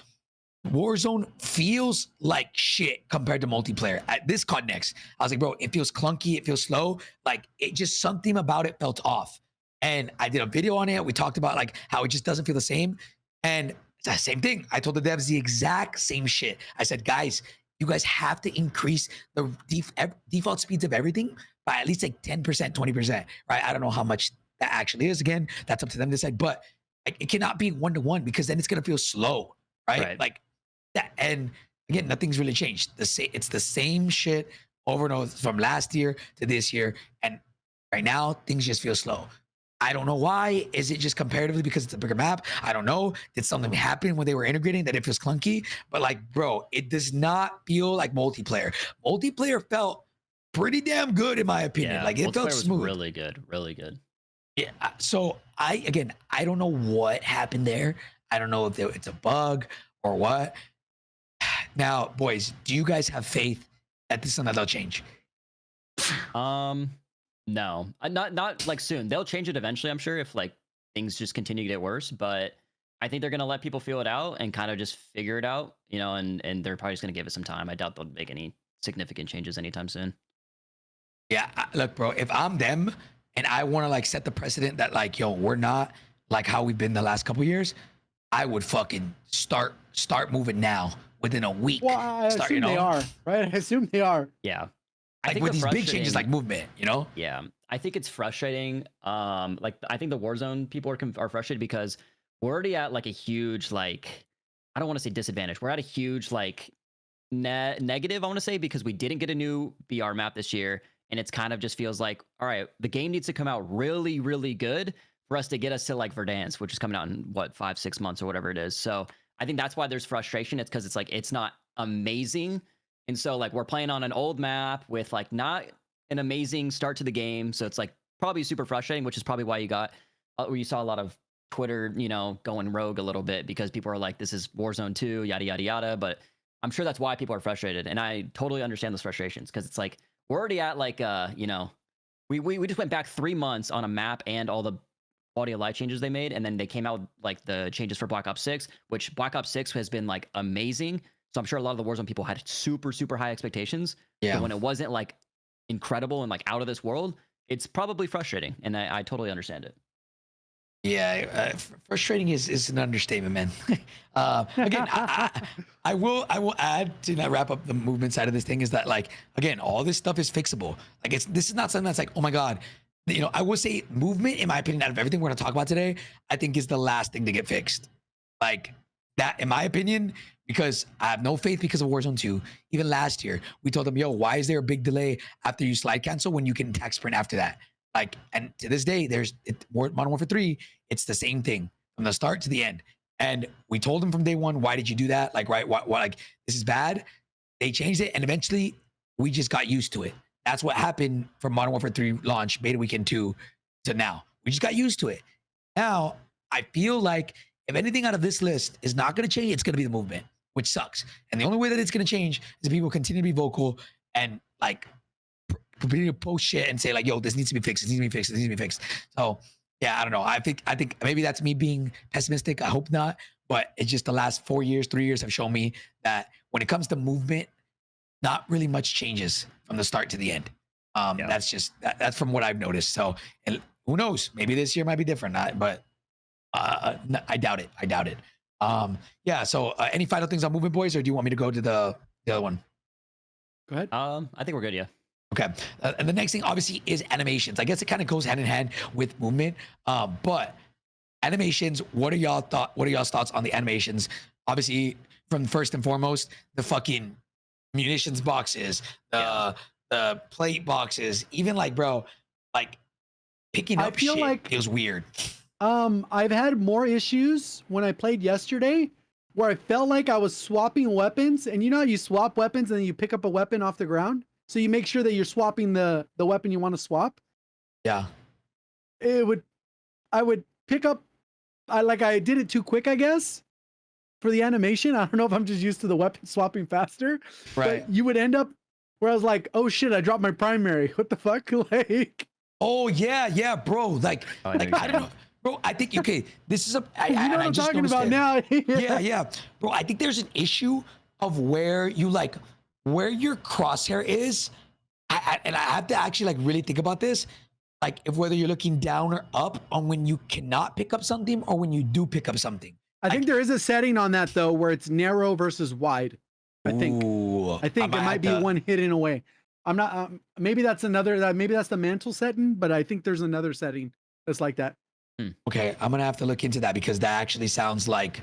Warzone feels like shit compared to multiplayer. At this COD Next, I was like, bro, it feels clunky, it feels slow. Like it just something about it felt off. And I did a video on it. We talked about like how it just doesn't feel the same. And it's the same thing. I told the devs the exact same shit. I said, guys, you guys have to increase the default speeds of everything by at least like 10%, 20%, right? I don't know how much that actually is. Again, that's up to them to decide, but it cannot be 1-to-1 because then it's going to feel slow, right? Like that. And again, nothing's really changed. It's the same shit over and over from last year to this year. And right now, things just feel slow. I don't know why. Is it just comparatively because it's a bigger map? I don't know. Did something happen when they were integrating that it feels clunky? But like, bro, it does not feel like multiplayer. Multiplayer felt pretty damn good in my opinion. Yeah, like it felt smooth. Really good, really good. Yeah. So I don't know what happened there. I don't know if it's a bug or what. Now, boys, do you guys have faith that this is something that'll change? No, not like soon. They'll change it eventually, I'm sure, if like things just continue to get worse. But I think they're gonna let people feel it out and kind of just figure it out, you know. And they're probably just gonna give it some time. I doubt they'll make any significant changes anytime soon. Yeah, look, bro, if I'm them and I want to like set the precedent that like, yo, we're not like how we've been the last couple years, I would fucking start moving now within a week. Well, I assume they are, right? I assume they are. Yeah. I Like think with the these big changes, like frustrating- movement, you know? Yeah, I think it's frustrating. Like I think the Warzone people are frustrated because we're already at like a huge like I don't want to say disadvantage. We're at a huge like negative. I want to say because we didn't get a new BR map this year, and it's kind of just feels like all right, the game needs to come out really, really good for us to get us to like Verdansk, which is coming out in what 5-6 months or whatever it is. So I think that's why there's frustration. It's because it's like it's not amazing. And so like we're playing on an old map with like not an amazing start to the game. So it's like probably super frustrating, which is probably why you got where you saw a lot of Twitter, you know, going rogue a little bit because people are like, this is Warzone 2, yada, yada, yada. But I'm sure that's why people are frustrated. And I totally understand those frustrations because it's like we're already at like, you know, we just went back 3 months on a map and all the quality of life changes they made. And then they came out with like the changes for Black Ops 6, which Black Ops 6 has been like amazing. So I'm sure a lot of the Warzone people had super, super high expectations. Yeah. So when it wasn't like incredible and like out of this world, it's probably frustrating. And I totally understand it. Yeah, frustrating is an understatement, man. Again, I will add to that wrap up the movement side of this thing is that like again, all this stuff is fixable. Like this is not something that's like, oh my god, you know. I will say movement, in my opinion, out of everything we're gonna talk about today, I think is the last thing to get fixed. Like that, in my opinion, because I have no faith because of Warzone 2. Even last year, we told them, yo, why is there a big delay after you slide cancel when you can attack sprint after that? Like, and to this day, Modern Warfare 3, it's the same thing from the start to the end. And we told them from day one, why did you do that? Like, right, what, like, this is bad. They changed it, and eventually we just got used to it. That's what happened from Modern Warfare 3 launch, beta weekend 2 to now. We just got used to it. Now, I feel like if anything out of this list is not going to change, it's going to be the movement, which sucks. And the only way that it's going to change is if people continue to be vocal and like continue to post shit and say like, yo, this needs to be fixed. This needs to be fixed. This needs to be fixed. So yeah, I don't know. I think maybe that's me being pessimistic. I hope not. But it's just the last 4 years, 3 years have shown me that when it comes to movement, not really much changes from the start to the end. That's just that's from what I've noticed. So and who knows? Maybe this year might be different. But I doubt it. Yeah. So any final things on movement, boys, or do you want me to go to the other one? Go ahead. I think we're good. Yeah. Okay. And the next thing obviously is animations. I guess it kind of goes hand in hand with movement. But animations, what are y'all's thoughts on the animations? Obviously, from first and foremost, the fucking munitions boxes, the plate boxes, even like, bro, like picking up shit like, feels weird. I've had more issues when I played yesterday where I felt like I was swapping weapons, and you know how you swap weapons and then you pick up a weapon off the ground? So you make sure that you're swapping the weapon you want to swap. Yeah. I would pick up, I did it too quick, I guess, for the animation. I don't know if I'm just used to the weapon swapping faster. Right. But you would end up where I was like, oh shit, I dropped my primary. What the fuck? Like. Oh yeah, bro. Like I don't know. Bro, I think, okay, this is you know what I'm talking about now. Yeah. Bro, I think there's an issue of where you like, where your crosshair is. And I have to actually like really think about this. Like if whether you're looking down or up on when you cannot pick up something or when you do pick up something. I think there is a setting on that though, where it's narrow versus wide. I think it might be one hidden away. I'm not, maybe that's maybe that's the mantle setting, but I think there's another setting that's like that. Okay, I'm gonna have to look into that because that actually sounds like,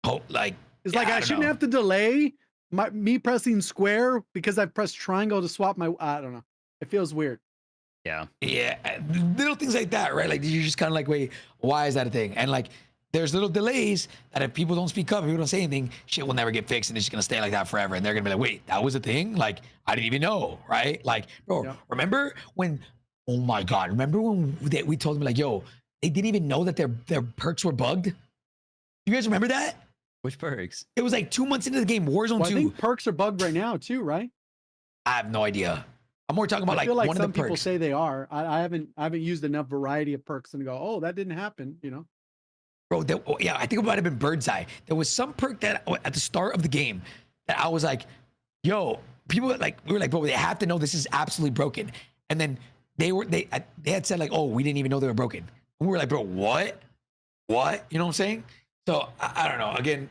it's like I shouldn't have to delay me pressing square because I've pressed triangle to swap my. I don't know. It feels weird. Yeah. Little things like that, right? Like you're just kind of like, wait, why is that a thing? And like, there's little delays that if people don't speak up, if people don't say anything, shit will never get fixed, and it's just gonna stay like that forever. And they're gonna be like, wait, that was a thing? Like I didn't even know, right? Like, bro, remember when? Oh my god, remember when we told them like, yo. They didn't even know that their perks were bugged. You guys remember that? Which perks? It was like 2 months into the game, Warzone 2. I think perks are bugged right now too, right? I have no idea. I'm more talking about I feel like one some of the people perks. say they are. I haven't used enough variety of perks and go, oh, that didn't happen. You know. Bro, yeah, I think it might have been Bird's Eye. There was some perk that at the start of the game that I was like, yo, people we were like, bro, they have to know this is absolutely broken. And then they had said like, oh, we didn't even know they were broken. And we were like, bro, what? What? You know what I'm saying? So I don't know. Again,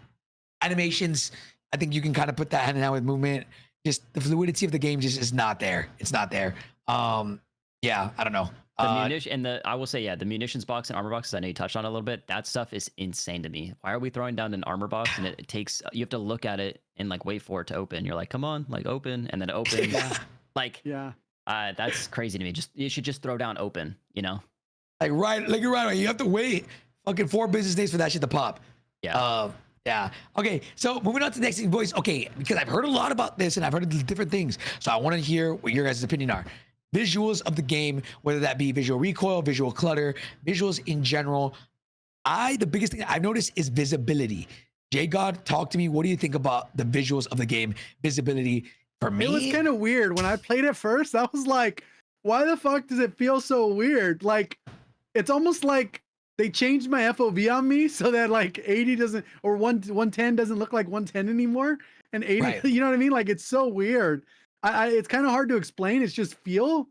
animations, I think you can kind of put that hand in hand with movement. Just the fluidity of the game just is not there. It's not there. Yeah, I don't know. The munition and I will say, yeah, the munitions box and armor boxes, I know you touched on it a little bit. That stuff is insane to me. Why are we throwing down an armor box and it takes, you have to look at it and like wait for it to open. You're like, come on, like open, and then it opens. Like, that's crazy to me. You should just throw down open, you know? Like you're right. You have to wait fucking 4 business days for that shit to pop. Yeah. Yeah. Okay. So moving on to the next thing, boys. Okay, because I've heard a lot about this and I've heard different things. So I want to hear what your guys' opinion are. Visuals of the game, whether that be visual recoil, visual clutter, visuals in general. The biggest thing I've noticed is visibility. J God, talk to me. What do you think about the visuals of the game? Visibility for me. It was kind of weird when I played it first. I was like, why the fuck does it feel so weird? Like, it's almost like they changed my FOV on me so that like 80 doesn't, or 110 doesn't look like 110 anymore, and 80, right. You know what I mean? Like, it's so weird. It's kind of hard to explain. It's just feel.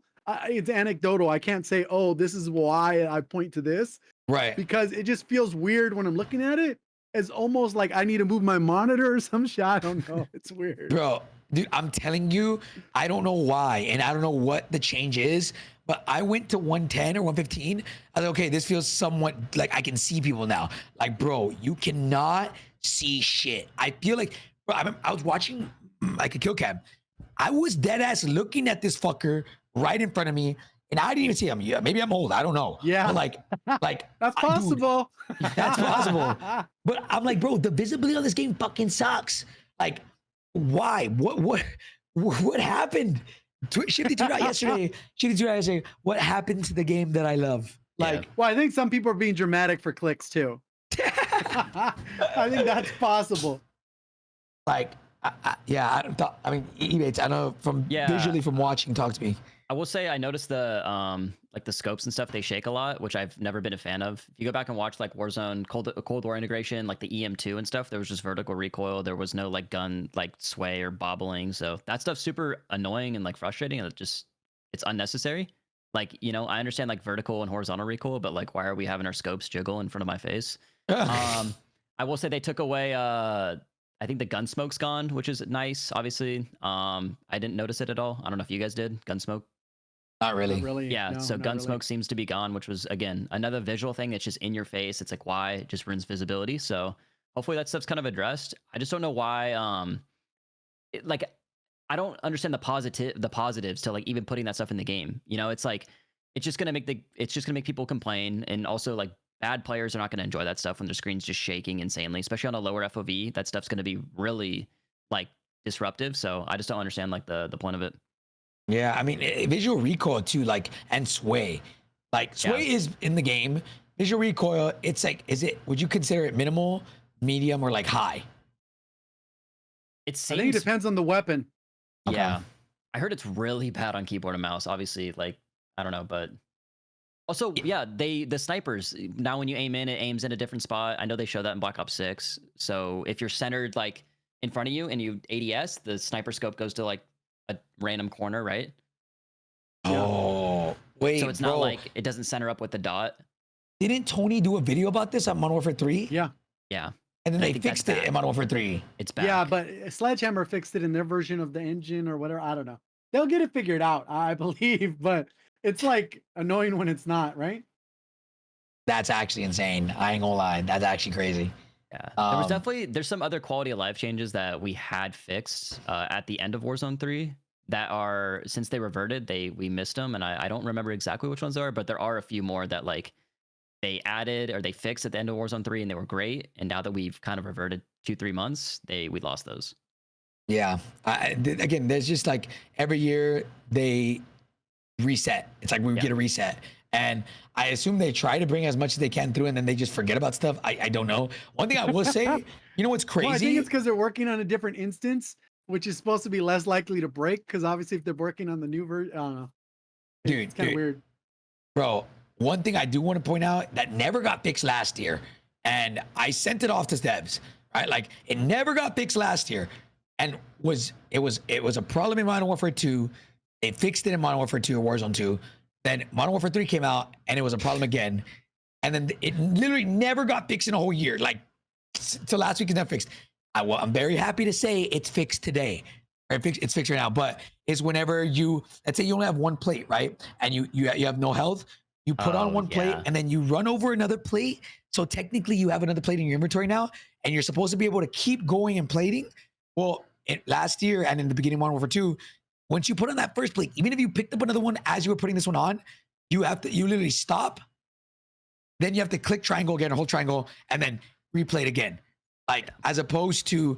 It's anecdotal. I can't say, oh, this is why I point to this. Right. Because it just feels weird when I'm looking at it. It's almost like I need to move my monitor or some shit. I don't know. It's weird. Bro, dude, I'm telling you, I don't know why, and I don't know what the change is, but I went to 110 or 115. I was like, okay, this feels somewhat like I can see people now. Like, bro, you cannot see shit. I feel like, bro, I was watching like a kill cam. I was dead ass looking at this fucker right in front of me, and I didn't even see him. Yeah, maybe I'm old. I don't know. Yeah, but like that's possible. Dude, that's possible. But I'm like, bro, the visibility on this game fucking sucks. Like, why? What happened? Shifty tweeted out yesterday. What happened to the game that I love? Like, well, I think some people are being dramatic for clicks too. I think that's possible. Like, I mean, Ebatez, I know from visually from watching. Talk to me. I will say I noticed the like the scopes and stuff, they shake a lot, which I've never been a fan of. If you go back and watch like Warzone Cold War integration, like the EM2 and stuff, there was just vertical recoil. There was no like gun like sway or bobbling. So that stuff's super annoying and like frustrating, and it's unnecessary. Like, you know, I understand like vertical and horizontal recoil, but like, why are we having our scopes jiggle in front of my face? I will say they took away I think the gun smoke's gone, which is nice. Obviously, I didn't notice it at all. I don't know if you guys did. Gun smoke. Not really. Not really. Yeah. No, So gun really. smoke seems to be gone, which was again another visual thing that's just in your face. It's like, why? It just ruins visibility. So hopefully that stuff's kind of addressed. I just don't know why. Like, I don't understand the positives to like even putting that stuff in the game. You know, it's like it's just gonna make people complain, and also like bad players are not going to enjoy that stuff when their screen's just shaking insanely, especially on a lower FOV. That stuff's going to be really like disruptive. So I just don't understand like the point of it. Yeah, I mean, visual recoil too, like, and sway. Like, sway is in the game. Visual recoil, it's like, would you consider it minimal, medium, or like high? I think it depends on the weapon. Yeah. Okay. I heard it's really bad on keyboard and mouse. Obviously, like, I don't know, but also, yeah, the snipers, now when you aim in, it aims in a different spot. I know they show that in Black Ops 6. So if you're centered like in front of you and you ADS, the sniper scope goes to like a random corner, right? Oh, wait. So it's not like it doesn't center up with the dot. Didn't Tony do a video about this on Modern Warfare 3? Yeah. Yeah. And then they fixed it in Modern Warfare 3. It's bad. Yeah, but Sledgehammer fixed it in their version of the engine or whatever. I don't know. They'll get it figured out, I believe, but it's like annoying when it's not, right? That's actually insane. I ain't gonna lie. That's actually crazy. Yeah. There's some other quality of life changes that we had fixed at the end of Warzone 3 that are, since they reverted, we missed them. And I don't remember exactly which ones they are, but there are a few more that like they added or they fixed at the end of Warzone 3 and they were great. And now that we've kind of reverted 2-3 months, we lost those. Yeah. Again, there's just like every year they reset. It's like we get a reset. And I assume they try to bring as much as they can through and then they just forget about stuff. I don't know. One thing I will say, you know what's crazy? Well, I think it's because they're working on a different instance. which is supposed to be less likely to break because obviously if they're working on the new version, I don't know. Dude, It's kind of weird. Bro, one thing I do want to point out that never got fixed last year, and I sent it off to devs, right? Like it never got fixed last year, and it was a problem in Modern Warfare 2. They fixed it in Modern Warfare 2 or Warzone 2. Then Modern Warfare 3 came out, and it was a problem again. And then it literally never got fixed in a whole year. Like till last week, it's not fixed. I'm very happy to say it's fixed today. It's fixed right now, but it's whenever let's say you only have one plate, right? And you have no health, you put on one plate and then you run over another plate. So technically you have another plate in your inventory now, and you're supposed to be able to keep going and plating. Well, last year and in the beginning of Modern Warfare 2, once you put on that first plate, even if you picked up another one as you were putting this one on, you literally stop. Then you have to click triangle again or hold triangle and then replay it again. Like as opposed to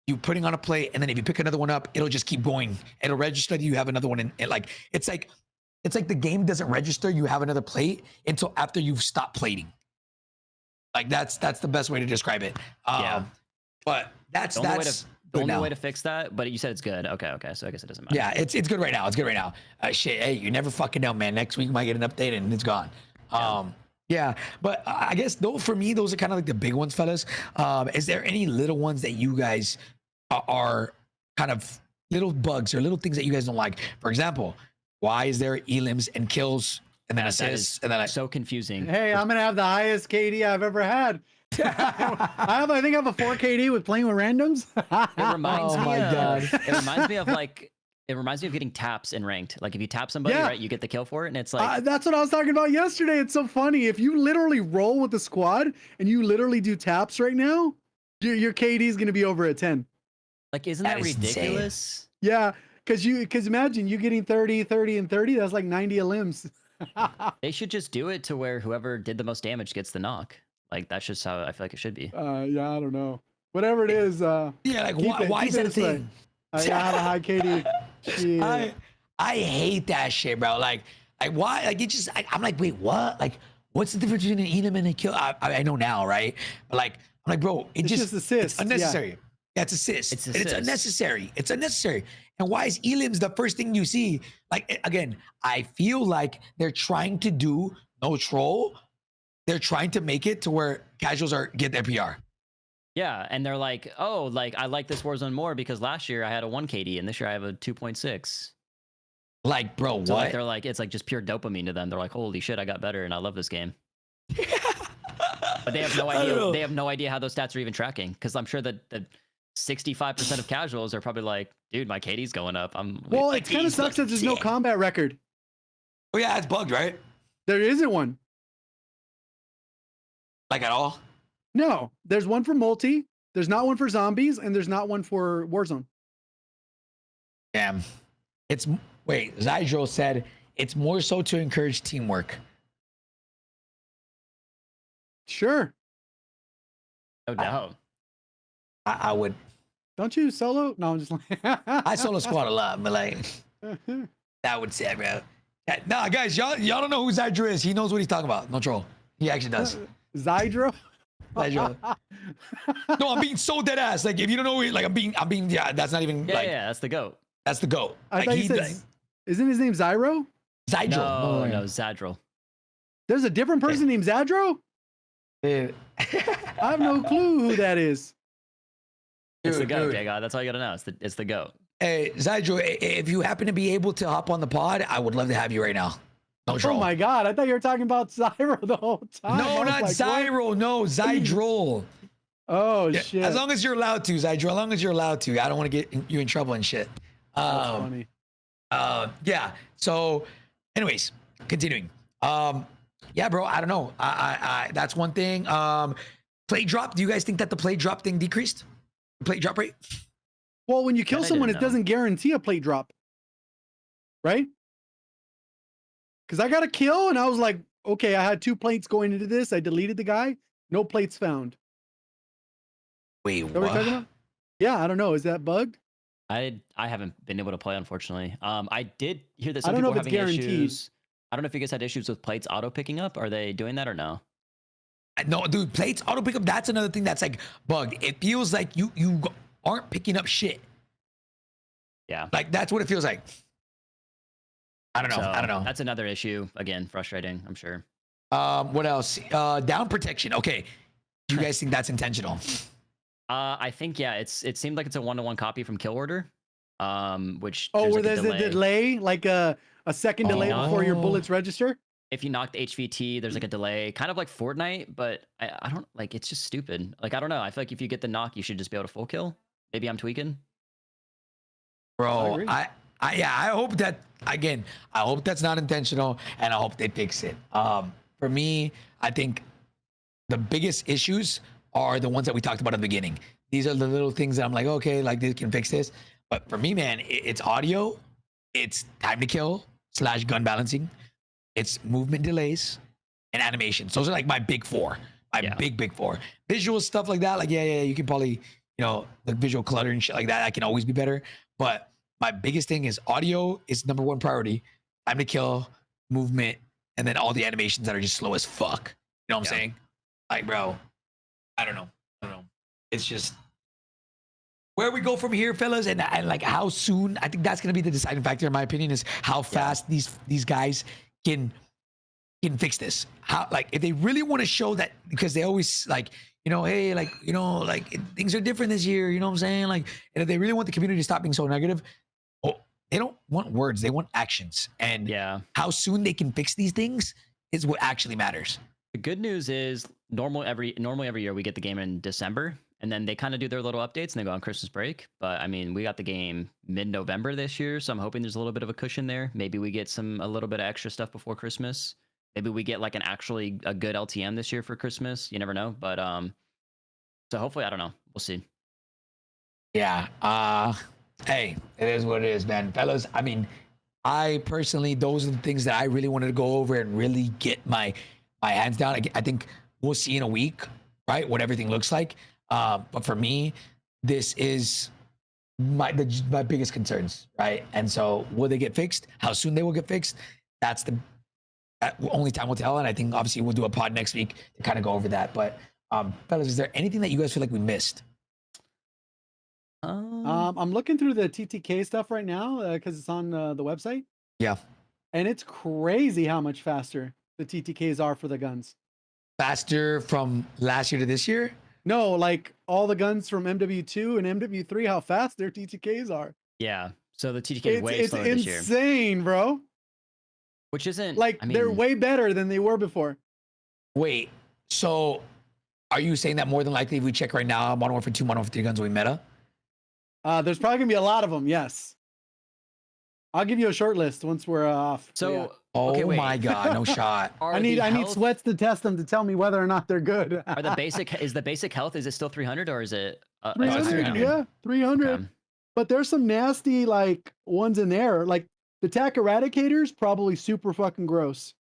you putting on a plate, and then if you pick another one up, it'll just keep going. It'll register that you have another one in it. Like it's like the game doesn't register you have another plate until after you've stopped plating. Like that's the best way to describe it. Yeah. But that's the only way to fix that. But you said it's good. Okay. So I guess it doesn't matter. Yeah, it's good right now. It's good right now. Shit, hey, you never fucking know, man. Next week you might get an update and it's gone. Yeah, but I guess though for me, those are kind of like the big ones, fellas. Is there any little ones that you guys are kind of little bugs or little things that you guys don't like? For example, why is there elims and kills and then assists and then so confusing? Hey, I'm gonna have the highest KD I've ever had. I think I have a 4 KD with playing with randoms. It reminds me. My God. It reminds me of It reminds me of getting taps in ranked. Like if you tap somebody, right, you get the kill for it, and it's like that's what I was talking about yesterday. It's so funny. If you literally roll with the squad and you literally do taps right now, your KD is gonna be over at 10. Like, isn't that ridiculous? Insane. Yeah, because imagine you getting 30, 30, and 30. That's like 90 limbs. They should just do it to where whoever did the most damage gets the knock. Like that's just how I feel like it should be. Yeah, I don't know. Whatever it is. Yeah, like why is that a thing? I have a high KD. I hate that shit, bro. Like why? Like it just. I'm like, wait, what? Like, what's the difference between an elim and a kill? I know now, right? But like, I'm like, bro, it's just assist. It's unnecessary. Yeah, it's assist. It's unnecessary. It's unnecessary. And why is elims the first thing you see? Like again, I feel like they're trying to do no troll. They're trying to make it to where casuals get their PR. Yeah, and they're like, oh, like I like this Warzone more because last year I had a 1 KD and this year I have a 2.6. Like, bro, so what? Like, they're like, it's like just pure dopamine to them. They're like, holy shit, I got better and I love this game. But they have no idea. They have no idea how those stats are even tracking, because I'm sure that 65% of casuals are probably like, dude, my KD's going up. Well, it kind of sucks that there's no combat record. Oh yeah, it's bugged, right? There isn't one. Like at all? No, there's one for multi. There's not one for zombies, and there's not one for Warzone. Damn. Zydro said it's more so to encourage teamwork. Sure. No doubt. I would. Don't you solo? No, I'm just like I solo squad a lot, but like that would say, bro. Nah, guys, y'all don't know who Zydro is. He knows what he's talking about. No troll. He actually does. Zydro? Zydro. No, I'm being so dead ass. Like if you don't know, like I'm being. Yeah, that's not even. Yeah, that's the GOAT. That's the GOAT. I thought he said, isn't his name Zyro? Zydro. No, Zadril. There's a different person named Zadro? Dude. I have no clue who that is. It's the GOAT, J-God. That's all you gotta know. It's the GOAT. Hey, Zydro, if you happen to be able to hop on the pod, I would love to have you right now. No troll. Oh my God, I thought you were talking about Zyro the whole time. No, not like, Zyro. What? No, Zydrol. Oh, yeah, shit. As long as you're allowed to, Zydro. As long as you're allowed to. I don't want to get you in trouble and shit. That's funny. Yeah. So, anyways, continuing. Yeah, bro. I don't know. I that's one thing. Play drop. Do you guys think that the play drop thing decreased? Plate drop rate? Well, when you kill someone, it doesn't guarantee a plate drop, right? Because I got a kill and I was like, okay, I had 2 plates going into this. I deleted the guy. No plates found. Wait, what? What are we talking about? Yeah, I don't know. Is that bugged? I haven't been able to play, unfortunately. I did hear that some I don't people know were if it's having guaranteed. issues. I don't know if you guys had issues with plates auto picking up. Are they doing that or no? No, dude, plates auto pickup. That's another thing that's like bugged. It feels like you aren't picking up shit. Yeah. Like that's what it feels like. I don't know. So I don't know. That's another issue. Again, frustrating, I'm sure. What else? Down protection. Okay. Do you guys think that's intentional? I think yeah, it seemed like it's a 1-to-1 copy from Kill Order. Which Oh, where like there's a delay, like a second delay before your bullets register. If you knock the HVT, there's like a delay, kind of like Fortnite, but I don't like. It's just stupid. Like I don't know. I feel like if you get the knock, you should just be able to full kill. Maybe I'm tweaking. Bro, I hope that again. I hope that's not intentional, and I hope they fix it. For me, I think the biggest issues are the ones that we talked about at the beginning. These are the little things that I'm like, okay, like they can fix this. But for me, man, it's audio, it's time to kill / gun balancing, it's movement delays, and animations. Those are like my big four. Big four. Visual stuff like that, like yeah, you can probably, the visual clutter and shit like that. I can always be better. But my biggest thing is audio is number one priority. Time to kill, movement, and then all the animations that are just slow as fuck. You know what I'm saying? Like, bro, I don't know. It's just where we go from here, fellas, and like how soon. I think that's gonna be the deciding factor, in my opinion, is how fast these guys can fix this. How, like, if they really want to show that, because they always like, hey, like, things are different this year. You know what I'm saying? Like, and if they really want the community to stop being so negative, they don't want words, they want actions. And how soon they can fix these things is what actually matters. The good news is normally every year we get the game in December, and then they kind of do their little updates and they go on Christmas break. But I mean, we got the game mid-November this year, so I'm hoping there's a little bit of a cushion there. Maybe we get a little bit of extra stuff before Christmas. Maybe we get like a good LTM this year for Christmas. You never know. But so hopefully, I don't know. We'll see. Yeah. Hey, it is what it is, man. Fellas, I mean, I personally, those are the things that I really wanted to go over and really get my hands down. I think we'll see in a week, right, what everything looks like. But for me, this is my biggest concerns, right? And so will they get fixed? How soon they will get fixed? That's the only time will tell. And I think obviously we'll do a pod next week to kind of go over that. But fellas, is there anything that you guys feel like we missed? I'm looking through the TTK stuff right now because it's on the website. Yeah. And it's crazy how much faster the TTKs are for the guns. Faster from last year to this year? No, like all the guns from MW2 and MW3, how fast their TTKs are. Yeah. So the TTK is way slower this year. It's insane, bro. Which isn't like, I mean, they're way better than they were before. Wait, so are you saying that more than likely if we check right now, Modern Warfare 2, Modern Warfare 3 guns will be meta? There's probably gonna be a lot of them. Yes. I'll give you a short list once we're off. So, okay, my God, no shot. I need sweats to test them to tell me whether or not they're good. Are the basic health, is it still 300 or is it 300? Yeah, 300. Okay. But there's some nasty like ones in there. Like the TAC Eradicator's probably super fucking gross.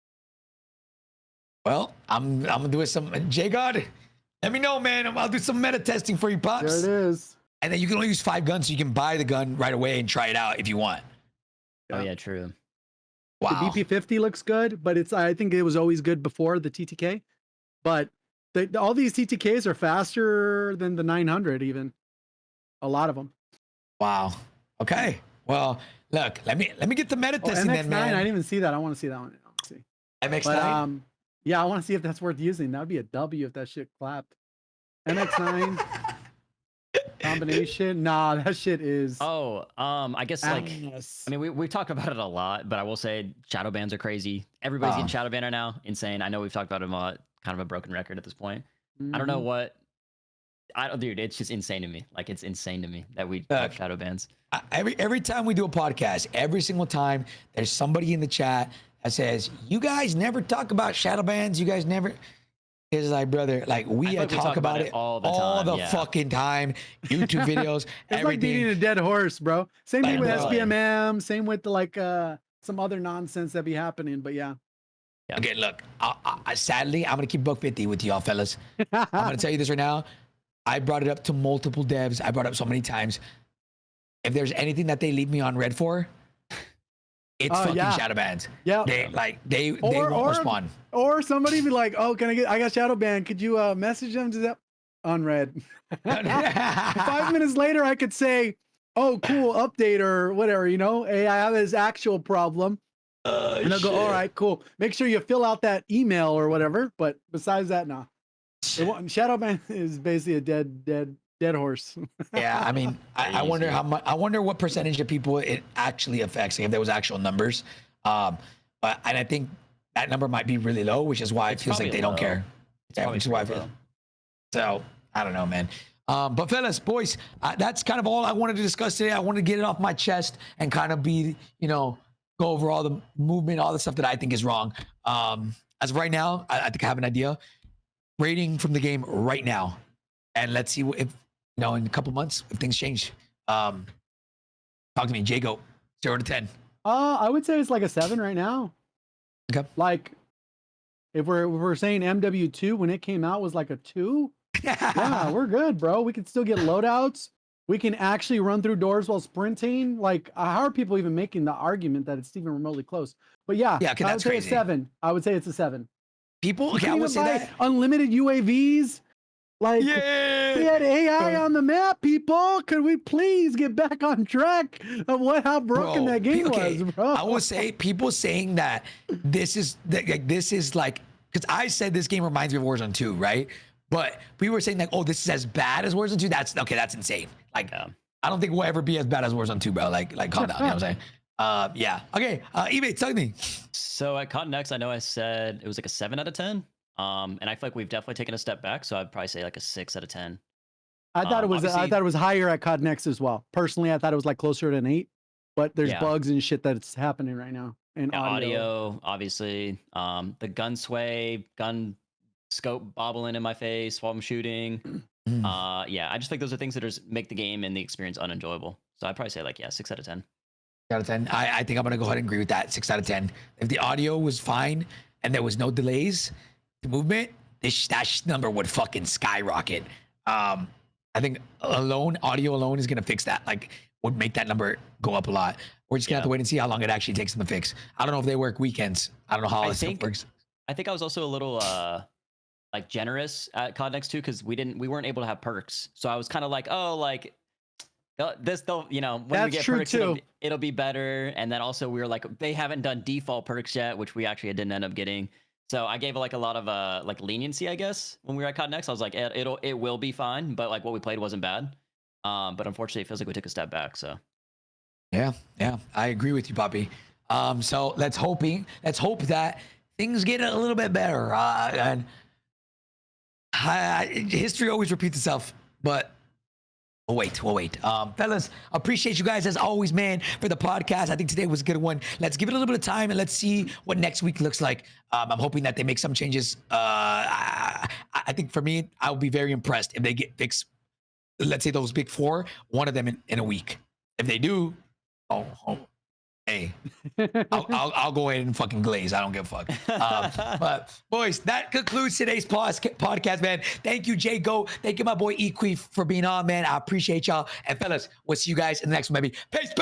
Well, I'm gonna do some J-God. Let me know, man. I'll do some meta testing for you, pops. There it is. And then you can only use 5 guns, so you can buy the gun right away and try it out if you want. Oh yeah, true. Wow. The BP50 looks good, but I think it was always good before the TTK. But all these TTKs are faster than the 900 even. A lot of them. Wow. Okay. Well, look, let me get the meta testing MX9, then, man. I didn't even see that. I want to see that one. Let's see. MX9? But, yeah, I want to see if that's worth using. That would be a W if that shit clapped. MX9 combination. Nah, that shit is. Oh, I guess like, I mean, we've talked about it a lot, but I will say shadow bans are crazy. Everybody's getting shadow banner now. Insane. I know we've talked about it a lot. Kind of a broken record at this point. I don't know what. Dude, it's just insane to me. Like, it's insane to me that we have shadow bans. Every time we do a podcast, every single time, there's somebody in the chat that says, "You guys never talk about shadow bans. You guys never." It's like, brother, like we talk about it all the fucking time. YouTube videos, it's like beating a dead horse, bro. Same thing with SBMM. Same with some other nonsense that be happening. But yeah. Okay, look. Sadly, I'm gonna keep $150 with y'all, fellas. I'm gonna tell you this right now. I brought it up to multiple devs. I brought it up so many times. If there's anything that they leave me on red for, it's fucking shadow bans. Yeah. They won't respond. Or somebody be like, "Oh, I got shadow banned. Could you message them to that on red?" 5 minutes later, I could say, oh, cool, update or whatever, you know, hey, I have this actual problem. And I'll go, all right, cool. Make sure you fill out that email or whatever. But besides that, nah. Shadow Man is basically a dead horse. Yeah, I mean, I wonder how much. I wonder what percentage of people it actually affects. Like if there was actual numbers, but and I think that number might be really low, which is why it feels like they don't care. Yeah, which is why I feel. So I don't know, man. But fellas, boys, that's kind of all I wanted to discuss today. I wanted to get it off my chest and kind of be, you know, go over all the movement, all the stuff that I think is wrong. As of right now, I think I have an idea. Rating from the game right now, and let's see if, you know, in a couple months if things change. Talk to me, Jago. 0 to 10. I would say it's like a 7 right now. Okay. Like if we're saying MW2 when it came out was like a 2. Yeah, we're good, bro. We can still get loadouts. We can actually run through doors while sprinting. Like, how are people even making the argument that it's even remotely close? But yeah, I would say a 7. I would say it's a 7. People, okay, I would say that. Unlimited UAVs. Like, yeah, we had AI on the map, people. Could we please get back on track of how broken that game was, bro? I will say, people saying that this is like, because I said this game reminds me of Warzone 2, right? But we were saying like, oh, this is as bad as Warzone 2. That's okay. That's insane. Like, I don't think we'll ever be as bad as Warzone 2, bro. Like calm down. You know what I'm saying? Yeah. Okay. Ebatez, tell me. So at Cotton X, I know I said it was like a 7 out of 10. And I feel like we've definitely taken a step back. So I'd probably say like a 6 out of 10. I thought it was higher at Cotton X as well. Personally, I thought it was like closer to an 8. But there's bugs and shit that's happening right now. And audio, obviously. The gun sway, gun scope bobbling in my face while I'm shooting. Yeah, I just think those are things that just make the game and the experience unenjoyable. So I'd probably say like, yeah, 6 out of 10. 6 out of 10. I think I'm gonna go ahead and agree with that. 6 out of 10. If the audio was fine and there was no delays to movement, that number would fucking skyrocket. I think audio alone is gonna fix that. Like, would make that number go up a lot. We're just gonna have to wait and see how long it actually takes them to fix. I don't know if they work weekends. I don't know how all this stuff works. I think I was also a little like generous at COD Next 2 because we weren't able to have perks. So I was kind of like, oh, like they'll you know, when we get perks, it'll be better. And then also we were like, they haven't done default perks yet, which we actually didn't end up getting. So I gave like a lot of like leniency, I guess, when we were at COD Next. I was like, it will be fine, but like what we played wasn't bad. But unfortunately, it feels like we took a step back. So yeah, I agree with you, Poppy. So let's hope that things get a little bit better. And history always repeats itself, but we'll wait. Fellas, appreciate you guys as always, man, for the podcast. I think today was a good one. Let's give it a little bit of time and let's see what next week looks like. I'm hoping that they make some changes. I think for me, I'll be very impressed if they get fixed. Let's say those big 4, one of them in a week. If they do, hey, I'll go ahead and fucking glaze. I don't give a fuck. But boys, that concludes today's podcast, man. Thank you, Jay Go. Thank you, my boy Equi, for being on, man. I appreciate y'all. And fellas, we'll see you guys in the next one, baby. Peace.